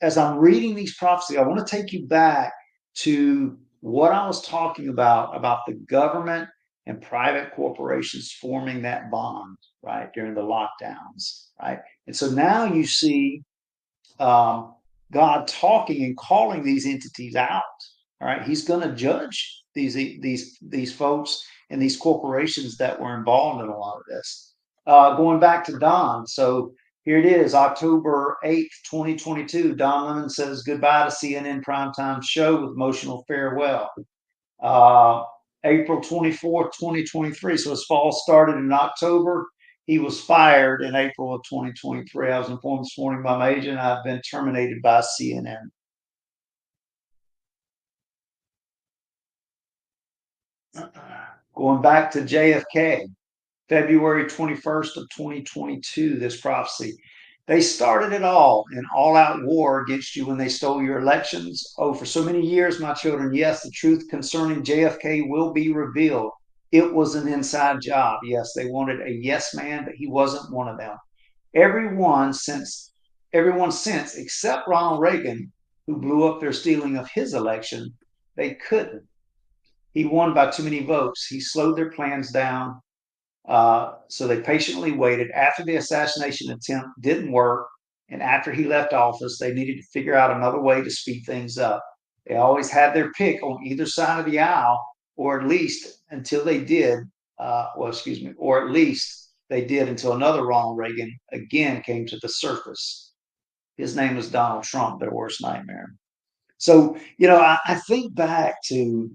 as I'm reading these prophecies, I want to take you back to what I was talking about the government and private corporations forming that bond, right, during the lockdowns, right? And so now you see God talking and calling these entities out. All right, He's going to judge these folks and these corporations that were involved in a lot of this. Going back to Don, so here it is, October 8th, 2022. Don Lemon says goodbye to CNN primetime show with emotional farewell. April 24th, 2023. So his fall started in October. He was fired in April of 2023. I was informed this morning by my agent I've been terminated by CNN. Going back to JFK, February 21st of 2022, this prophecy. They started it all, an all-out war against you when they stole your elections. Oh, for so many years, my children, yes, the truth concerning JFK will be revealed. It was an inside job. Yes, they wanted a yes man, but he wasn't one of them. Everyone since, except Ronald Reagan, who blew up their stealing of his election, they couldn't. He won by too many votes. He slowed their plans down. So they patiently waited. After the assassination attempt didn't work, and after he left office, they needed to figure out another way to speed things up. They always had their pick on either side of the aisle, or at least until they did, or at least they did until another Ronald Reagan again came to the surface. His name was Donald Trump, their worst nightmare. So, I think back to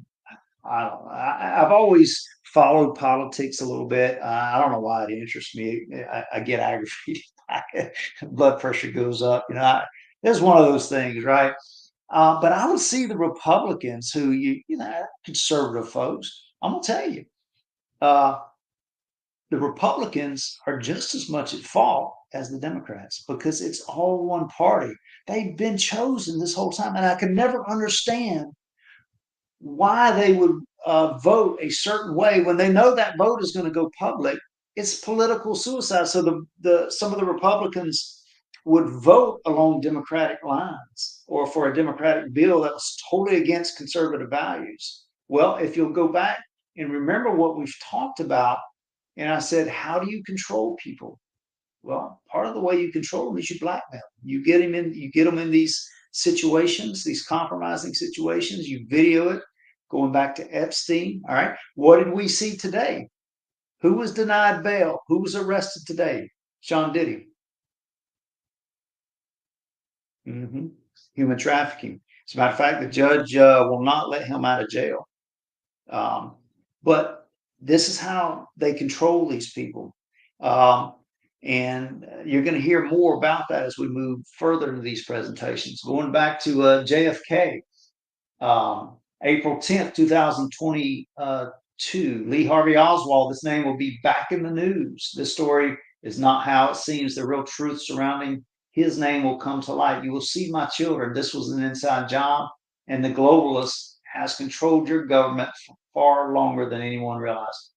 I don't know. I've always followed politics a little bit. I don't know why it interests me. I get aggravated by it. Blood pressure goes up. There's one of those things, right? But I would see the Republicans who, conservative folks. I'm gonna tell you, uh, the Republicans are just as much at fault as the Democrats because it's all one party. They've been chosen this whole time, and I could never understand why they would vote a certain way when they know that vote is going to go public. It's political suicide. So some of the Republicans would vote along Democratic lines or for a Democratic bill that was totally against conservative values. Well, if you'll go back and remember what we've talked about, and I said, how do you control people? Well, part of the way you control them is you blackmail. You get them in these situations, these compromising situations. You video it. Going back to Epstein. All right. What did we see today? Who was denied bail? Who was arrested today? Sean Diddy. Human trafficking. As a matter of fact, the judge will not let him out of jail. But this is how they control these people. And you're going to hear more about that as we move further into these presentations. Going back to JFK, April 10th, 2022, Lee Harvey Oswald, this name will be back in the news. This story is not how it seems. The real truth surrounding his name will come to light. You will see, my children, this was an inside job, and the globalist has controlled your government for far longer than anyone realized.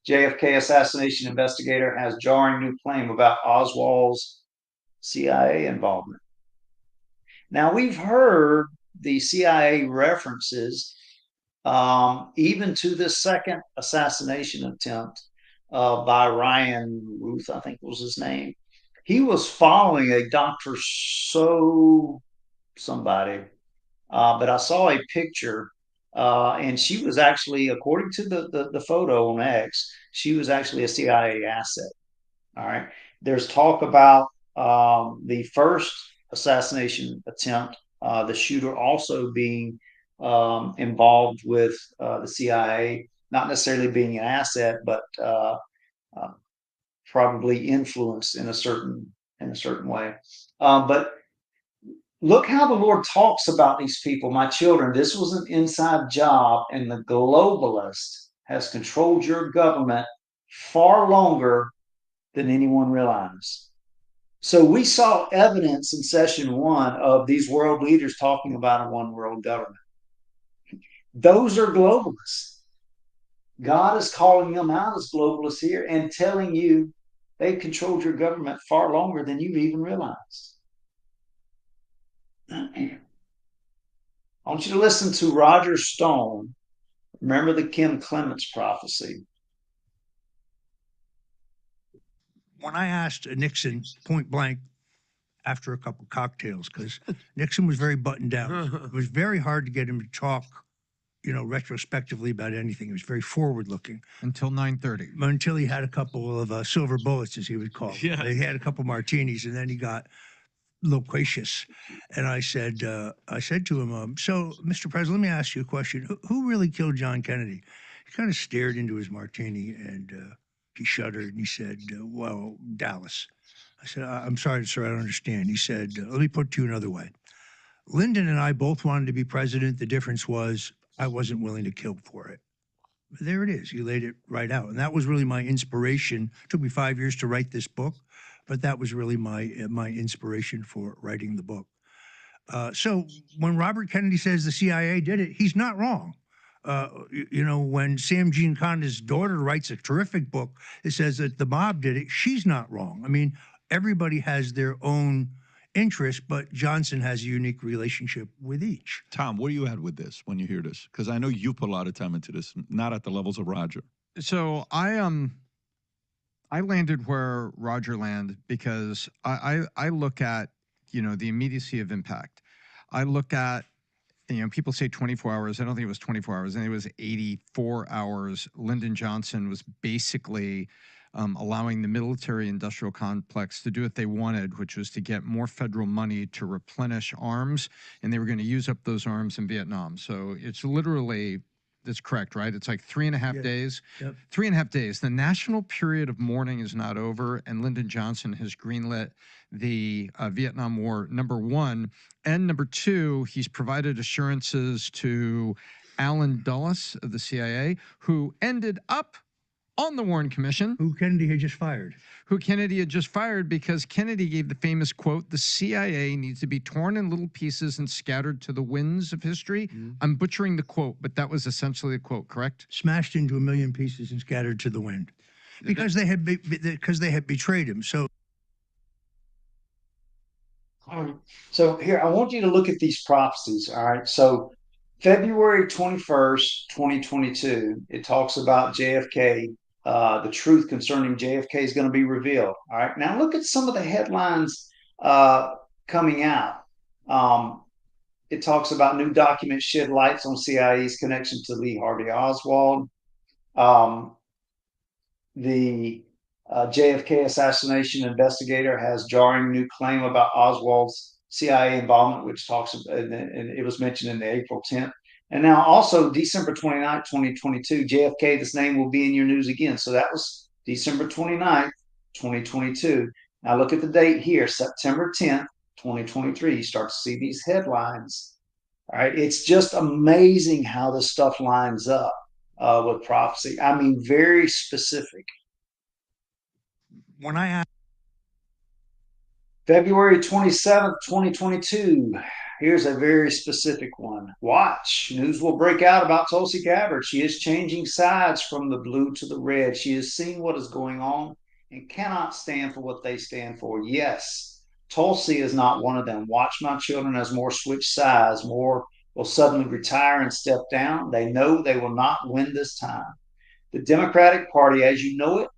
JFK assassination investigator has jarring new claim about Oswald's CIA involvement. Now, we've heard the CIA references even to the second assassination attempt by Ryan Ruth, I think was his name. He was following a Dr. Somebody, but I saw a picture and she was actually, according to the photo on X, she was actually a CIA asset. All right. There's talk about the first assassination attempt, the shooter also being involved with the CIA, not necessarily being an asset, but probably influenced in a certain way. But look how the Lord talks about these people, my children. This was an inside job, and the globalist has controlled your government far longer than anyone realized. So we saw evidence in session 1 of these world leaders talking about a one world government. Those are globalists. God is calling them out as globalists here and telling you They controlled your government far longer than you even realized. I want you to listen to Roger Stone. Remember the Kim Clements prophecy. When I asked Nixon point blank after a couple cocktails, because Nixon was very buttoned down, it was very hard to get him to talk, retrospectively about anything. He was very forward looking. Until 9:30. Until he had a couple of silver bullets, as he would call them. Yeah. He had a couple martinis, and then he got loquacious. And I said to him, so, Mr. President, let me ask you a question. Who really killed John Kennedy? He kind of stared into his martini, and he shuddered, and he said, well, Dallas. I said, I'm sorry, sir, I don't understand. He said, let me put it to you another way. Lyndon and I both wanted to be president. The difference was I wasn't willing to kill for it. But there it is. He laid it right out. And that was really my inspiration. It took me 5 years to write this book, but that was really my inspiration for writing the book. So when Robert Kennedy says the CIA did it, he's not wrong. When Sam Giancana's daughter writes a terrific book that says that the mob did it, she's not wrong. I mean, everybody has their own interest, but Johnson has a unique relationship with each. Tom, where are you at with this when you hear this? Because I know you put a lot of time into this, not at the levels of Roger. So I landed where Roger landed because I look at, the immediacy of impact. I look at, people say 24 hours. I don't think it was 24 hours. I think it was 84 hours. Lyndon Johnson was basically allowing the military-industrial complex to do what they wanted, which was to get more federal money to replenish arms, and they were going to use up those arms in Vietnam. So it's literally, that's correct, right? It's like 3.5 days. Yep. 3.5 days. The national period of mourning is not over, and Lyndon Johnson has greenlit the Vietnam War, number one. And number two, he's provided assurances to Allen Dulles of the CIA, who ended up on the Warren Commission. Who Kennedy had just fired. Who Kennedy had just fired because Kennedy gave the famous quote, the CIA needs to be torn in little pieces and scattered to the winds of history. I'm butchering the quote, but that was essentially the quote, correct? Smashed into a million pieces and scattered to the wind. Because they had betrayed him. So here, I want you to look at these prophecies, all right? So February 21st, 2022, it talks about JFK. The truth concerning JFK is going to be revealed. All right. Now look at some of the headlines coming out. It talks about new documents shed lights on CIA's connection to Lee Harvey Oswald. The JFK assassination investigator has jarring new claim about Oswald's CIA involvement, which talks, and it was mentioned in the April 10th. And now also December 29th, 2022, JFK, this name will be in your news again. So that was December 29th, 2022. Now look at the date here, September 10th, 2023. You start to see these headlines. All right. It's just amazing how this stuff lines up with prophecy. I mean, very specific. When I asked February 27th, 2022. Here's a very specific one. Watch. News will break out about Tulsi Gabbard. She is changing sides from the blue to the red. She is seeing what is going on and cannot stand for what they stand for. Yes, Tulsi is not one of them. Watch my children as more switch sides. More will suddenly retire and step down. They know they will not win this time. The Democratic Party, as you know it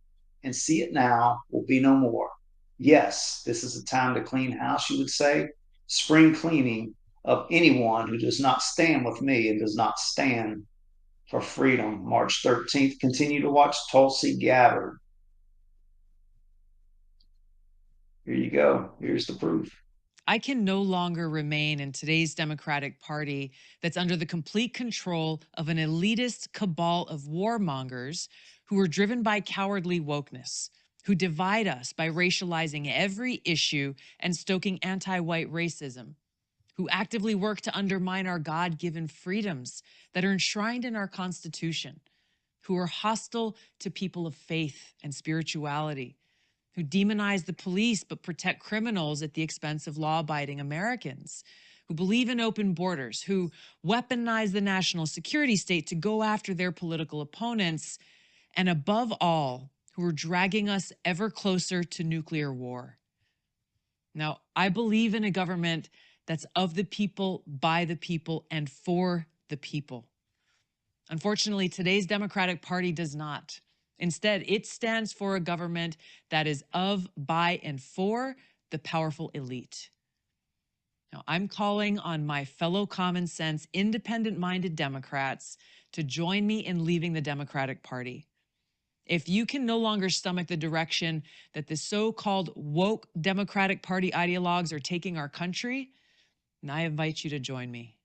and see it now, will be no more. Yes, this is a time to clean house, you would say. Spring cleaning of anyone who does not stand with me and does not stand for freedom. March 13th, continue to watch Tulsi Gabbard. Here you go. Here's the proof. I can no longer remain in today's Democratic Party that's under the complete control of an elitist cabal of warmongers who are driven by cowardly wokeness, who divide us by racializing every issue and stoking anti-white racism, who actively work to undermine our God-given freedoms that are enshrined in our Constitution, who are hostile to people of faith and spirituality, who demonize the police but protect criminals at the expense of law-abiding Americans, who believe in open borders, who weaponize the national security state to go after their political opponents, and above all, who are dragging us ever closer to nuclear war. Now, I believe in a government that's of the people, by the people, and for the people. Unfortunately, today's Democratic Party does not. Instead, it stands for a government that is of, by, and for the powerful elite. Now, I'm calling on my fellow common sense, independent-minded Democrats to join me in leaving the Democratic Party. If you can no longer stomach the direction that the so-called woke Democratic Party ideologues are taking our country, then I invite you to join me.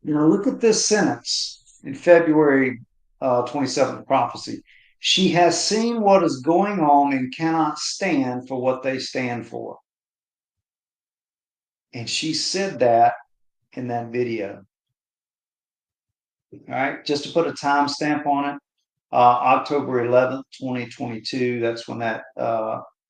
Look at this sentence in February 27th prophecy. She has seen what is going on and cannot stand for what they stand for. And she said that in that video. All right, just to put a timestamp on it, October 11th, 2022, that's when that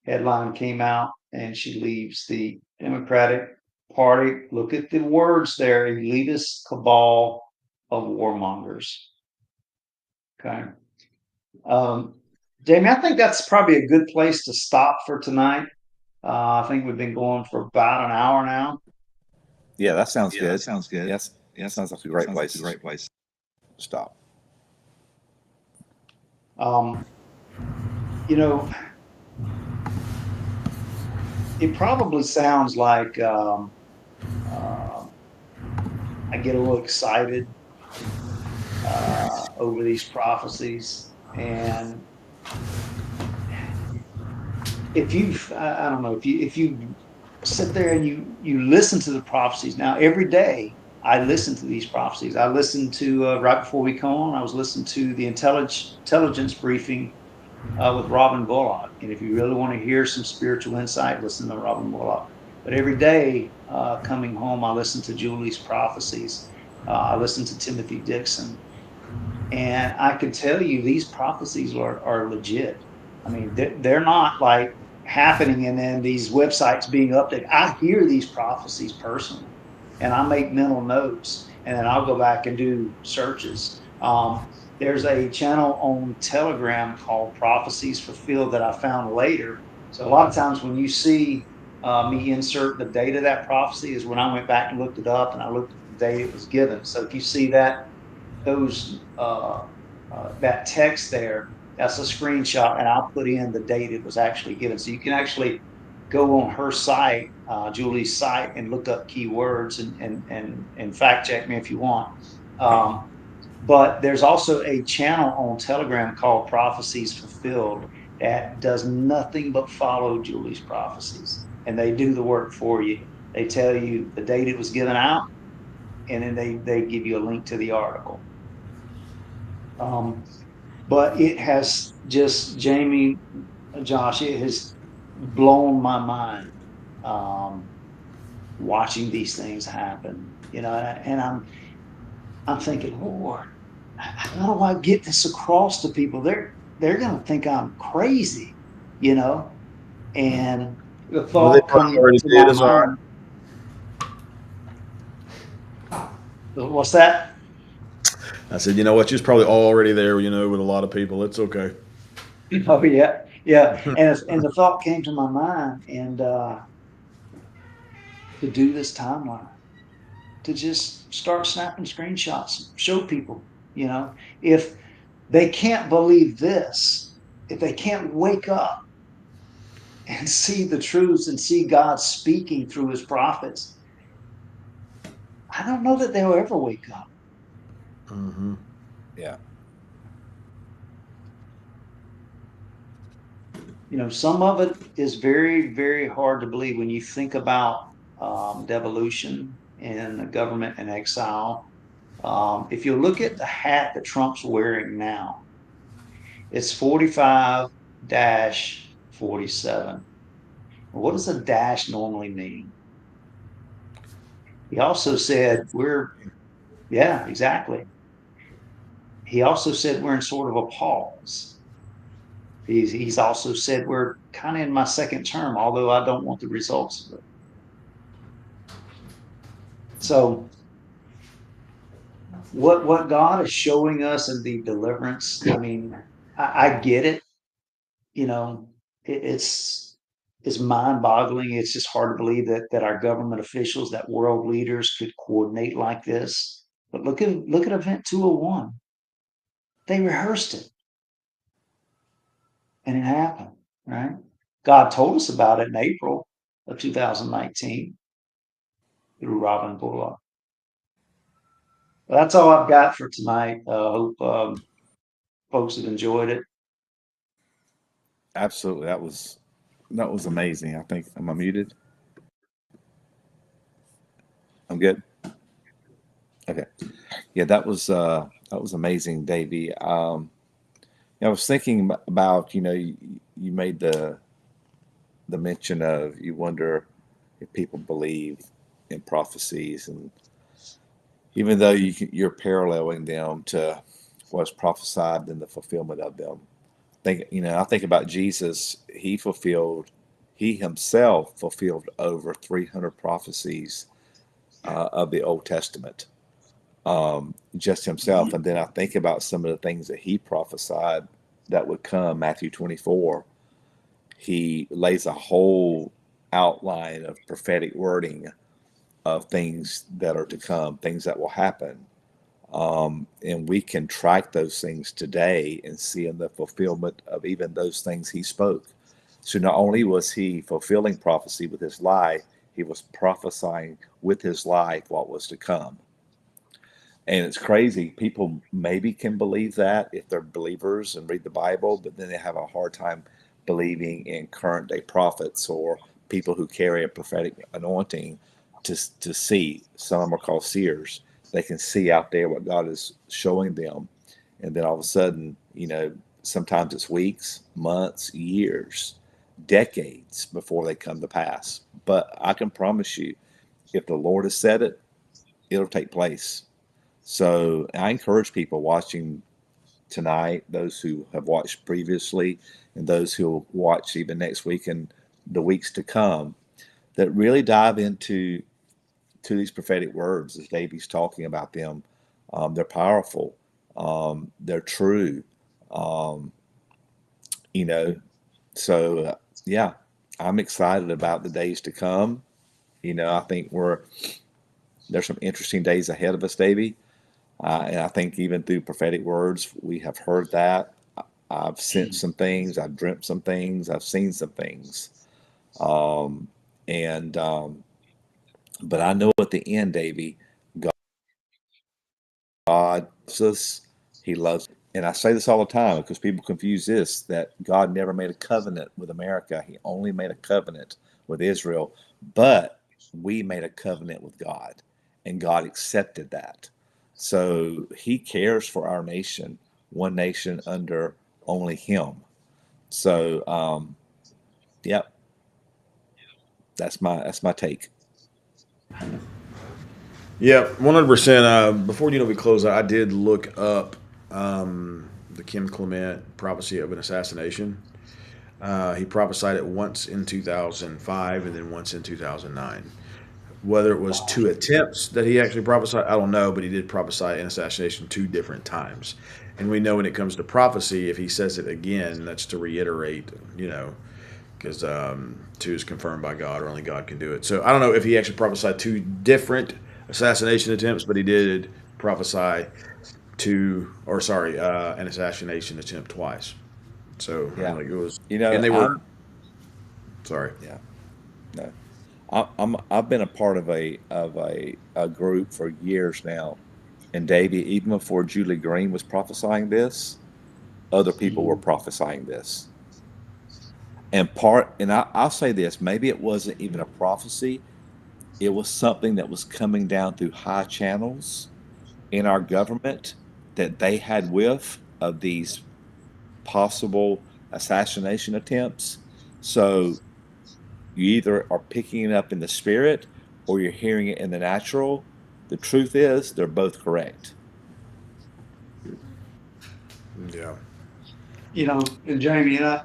headline came out, and she leaves the Democratic Party. Look at the words there, elitist cabal of warmongers. Okay. Jamie, I think that's probably a good place to stop for tonight. I think we've been going for about an hour now. Yeah, that sounds good. That sounds good. Yes, Yes, sounds like a great sounds place. like a great place. Stop. You know, it probably sounds like I get a little excited over these prophecies, and if I don't know, if you sit there and you listen to the prophecies now every day. I listen to these prophecies. I listened to right before we come on. I was listening to the intelligence briefing with Robin Bullock. And if you really want to hear some spiritual insight, listen to Robin Bullock. But every day coming home, I listen to Julie's prophecies. I listen to Timothy Dixon. And I can tell you these prophecies are legit. I mean, they're not like happening and then these websites being updated. I hear these prophecies personally, and I make mental notes, and then I'll go back and do searches. There's a channel on Telegram called Prophecies Fulfilled that I found later. So a lot of times when you see me insert the date of that prophecy is when I went back and looked it up, and I looked at the date it was given. So if you see that that text there, that's a screenshot, and I'll put in the date it was actually given. So you can actually go on her site, Julie's site, and look up keywords and fact check me if you want. But there's also a channel on Telegram called Prophecies Fulfilled that does nothing but follow Julie's prophecies, and they do the work for you. They tell you the date it was given out, and then they give you a link to the article. But it has just, Jamie, Josh, it has blown my mind watching these things happen, and I'm thinking, Lord, how do I get this across to people? They're going to think I'm crazy, and the thought comes to my mind. What's that? I said, you know what? You're probably already there, with a lot of people. It's okay. Oh yeah, yeah. And the thought came to my mind, and to do this timeline, to just start snapping screenshots, show people, if they can't believe this, if they can't wake up and see the truths and see God speaking through his prophets, I don't know that they'll ever wake up. Mm-hmm. Yeah. Some of it is very, very hard to believe when you think about devolution and the government in exile. If you look at the hat that Trump's wearing now, it's 45-47. What does a dash normally mean? He also said yeah, exactly. He also said we're in sort of a pause. He's also said we're kind of in my second term, although I don't want the results of it. So what God is showing us in the deliverance, I mean, I get it. You know, it's mind boggling. It's just hard to believe that our government officials, that world leaders could coordinate like this. But look at Event 201. They rehearsed it and it happened, right? God told us about it in April of 2019 through Robin Bullock. That's all I've got for tonight. Hope folks have enjoyed it. Absolutely, that was amazing. I think am I muted? I'm good. Okay, yeah, that was amazing, Davey. I was thinking about you made the mention of you wonder if people believe in prophecies, and even though you're paralleling them to what's prophesied and the fulfillment of them. I think about Jesus. He himself fulfilled over 300 prophecies of the Old Testament, just himself. And then I think about some of the things that he prophesied that would come. Matthew 24, he lays a whole outline of prophetic wording of things that are to come, things that will happen. And we can track those things today and see in the fulfillment of even those things he spoke. So not only was he fulfilling prophecy with his life, he was prophesying with his life what was to come. And it's crazy. People maybe can believe that if they're believers and read the Bible, but then they have a hard time believing in current day prophets or people who carry a prophetic anointing to see. Some of them are called seers. They can see out there what God is showing them. And then all of a sudden, sometimes it's weeks, months, years, decades before they come to pass. But I can promise you, if the Lord has said it, it'll take place. So I encourage people watching tonight, those who have watched previously, and those who will watch even next week and the weeks to come, that really dive into these prophetic words as Davey's talking about them. They're powerful. They're true. Um, you know, yeah, I'm excited about the days to come. I think there's some interesting days ahead of us, Davey. And I think even through prophetic words, we have heard that. I've sensed some things. I've dreamt some things. I've seen some things. Um, and but I know at the end, Davey, God loves us. He loves, and I say this all the time because people confuse this, that God never made a covenant with America. He only made a covenant with Israel, but we made a covenant with God, and God accepted that. So He cares for our nation, one nation under only Him. So, yep, that's my take. Yeah, 100%. Before we close out, I did look up the Kim Clement prophecy of an assassination. He prophesied it once in 2005 and then once in 2009. Whether it was two attempts that he actually prophesied, I don't know, but he did prophesy an assassination two different times. And we know when it comes to prophecy, if he says it again, that's to reiterate, because two is confirmed by God, or only God can do it. So I don't know if he actually prophesied two different assassination attempts, but he did prophesy an assassination attempt twice. So Yeah, like it was, and they were I'm sorry. yeah no. I've been a part of a group for years now, and Davey, even before Julie Green was prophesying this, other people were prophesying this. And I'll say this, maybe it wasn't even a prophecy, it was something that was coming down through high channels in our government that they had whiff of these possible assassination attempts. So you either are picking it up in the spirit or you're hearing it in the natural. The truth is, they're both correct. Yeah. And Jamie, I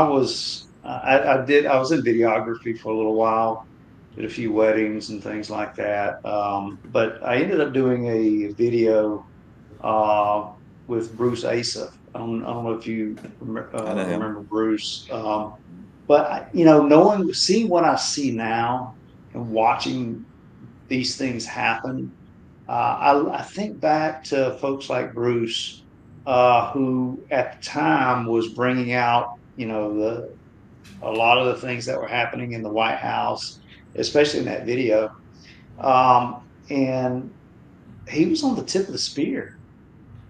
was in videography for a little while, did a few weddings and things like that. But I ended up doing a video uh, with Bruce Asa. I don't know if you I know him. remember Bruce. But you know, knowing, seeing what I see now and watching these things happen, I think back to folks like Bruce, who at the time was bringing out, you know, a lot of the things that were happening in the White House, especially in that video. And he was on the tip of the spear.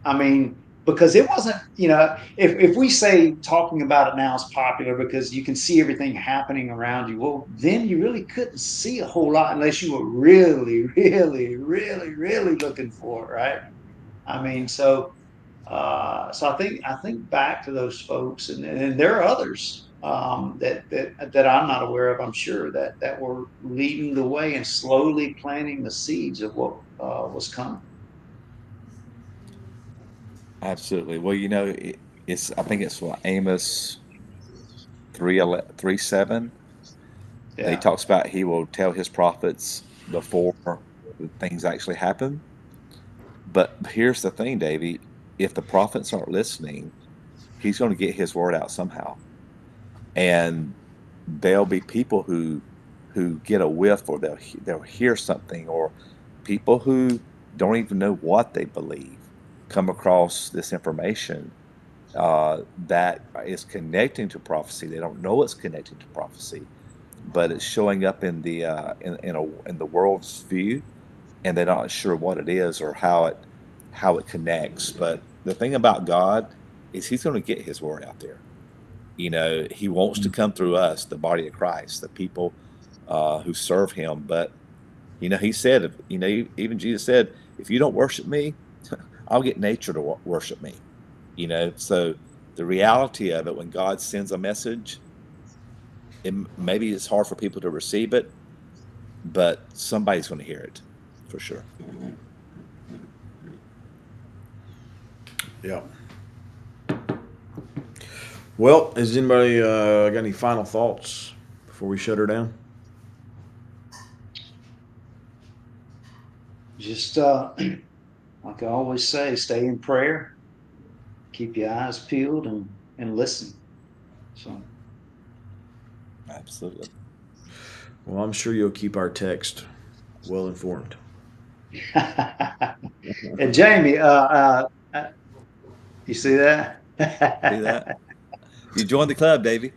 I mean, because it wasn't, you know, if we say talking about it now is popular because you can see everything happening around you, well, then you really couldn't see a whole lot unless you were really, really, really, really looking for it, right? I mean, so I think back to those folks, and there are others that I'm not aware of. I'm sure that were leading the way and slowly planting the seeds of what was coming. Absolutely. Well, you know, it's I think it's what, Amos 3:7. He Yeah. talks about he will tell his prophets before the things actually happen. But here's the thing, Davey. If the prophets aren't listening, he's going to get his word out somehow. And there'll be people who get a whiff, or they'll hear something, or people who don't even know what they believe come across this information that is connecting to prophecy. They don't know it's connecting to prophecy, but it's showing up in the in the world's view, and they're not sure what it is or how it connects. But the thing about God is He's going to get His word out there. You know, He wants to come through us, the body of Christ, the people who serve Him. But you know, He said, you know, even Jesus said, if you don't worship me, I'll get nature to worship me. You know, so the reality of it, when God sends a message, maybe it's hard for people to receive it, but somebody's going to hear it for sure. Yeah. Well, has anybody got any final thoughts before we shut her down? Just like I always say, stay in prayer, keep your eyes peeled, and listen. So Absolutely. Well, I'm sure you'll keep our text well informed. and Jamie, you see that? See that? You joined the club, Davey.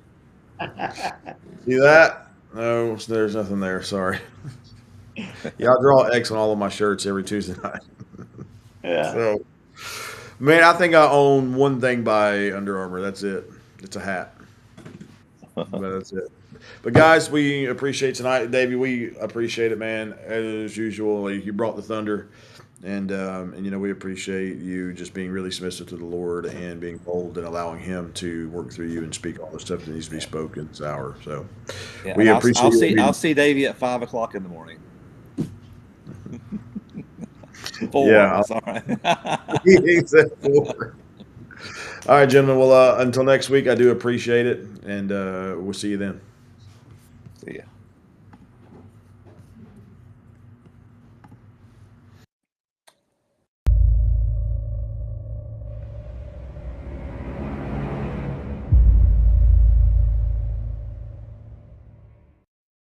See that? No, there's nothing there. Sorry. Yeah, I draw X on all of my shirts every Tuesday night. Yeah. So, man, I think I own one thing by Under Armour. That's it. It's a hat. But that's it. But guys, we appreciate tonight, Davey. We appreciate it, man. As usual, you brought the thunder, and you know we appreciate you just being really submissive to the Lord and being bold and allowing Him to work through you and speak all the stuff that needs to be spoken this hour. So Yeah, we and appreciate you. I'll see Davey at 5 o'clock in the morning. 4. Yeah, Sorry. he said 4. All right, gentlemen. Well, until next week, I do appreciate it, and we'll see you then.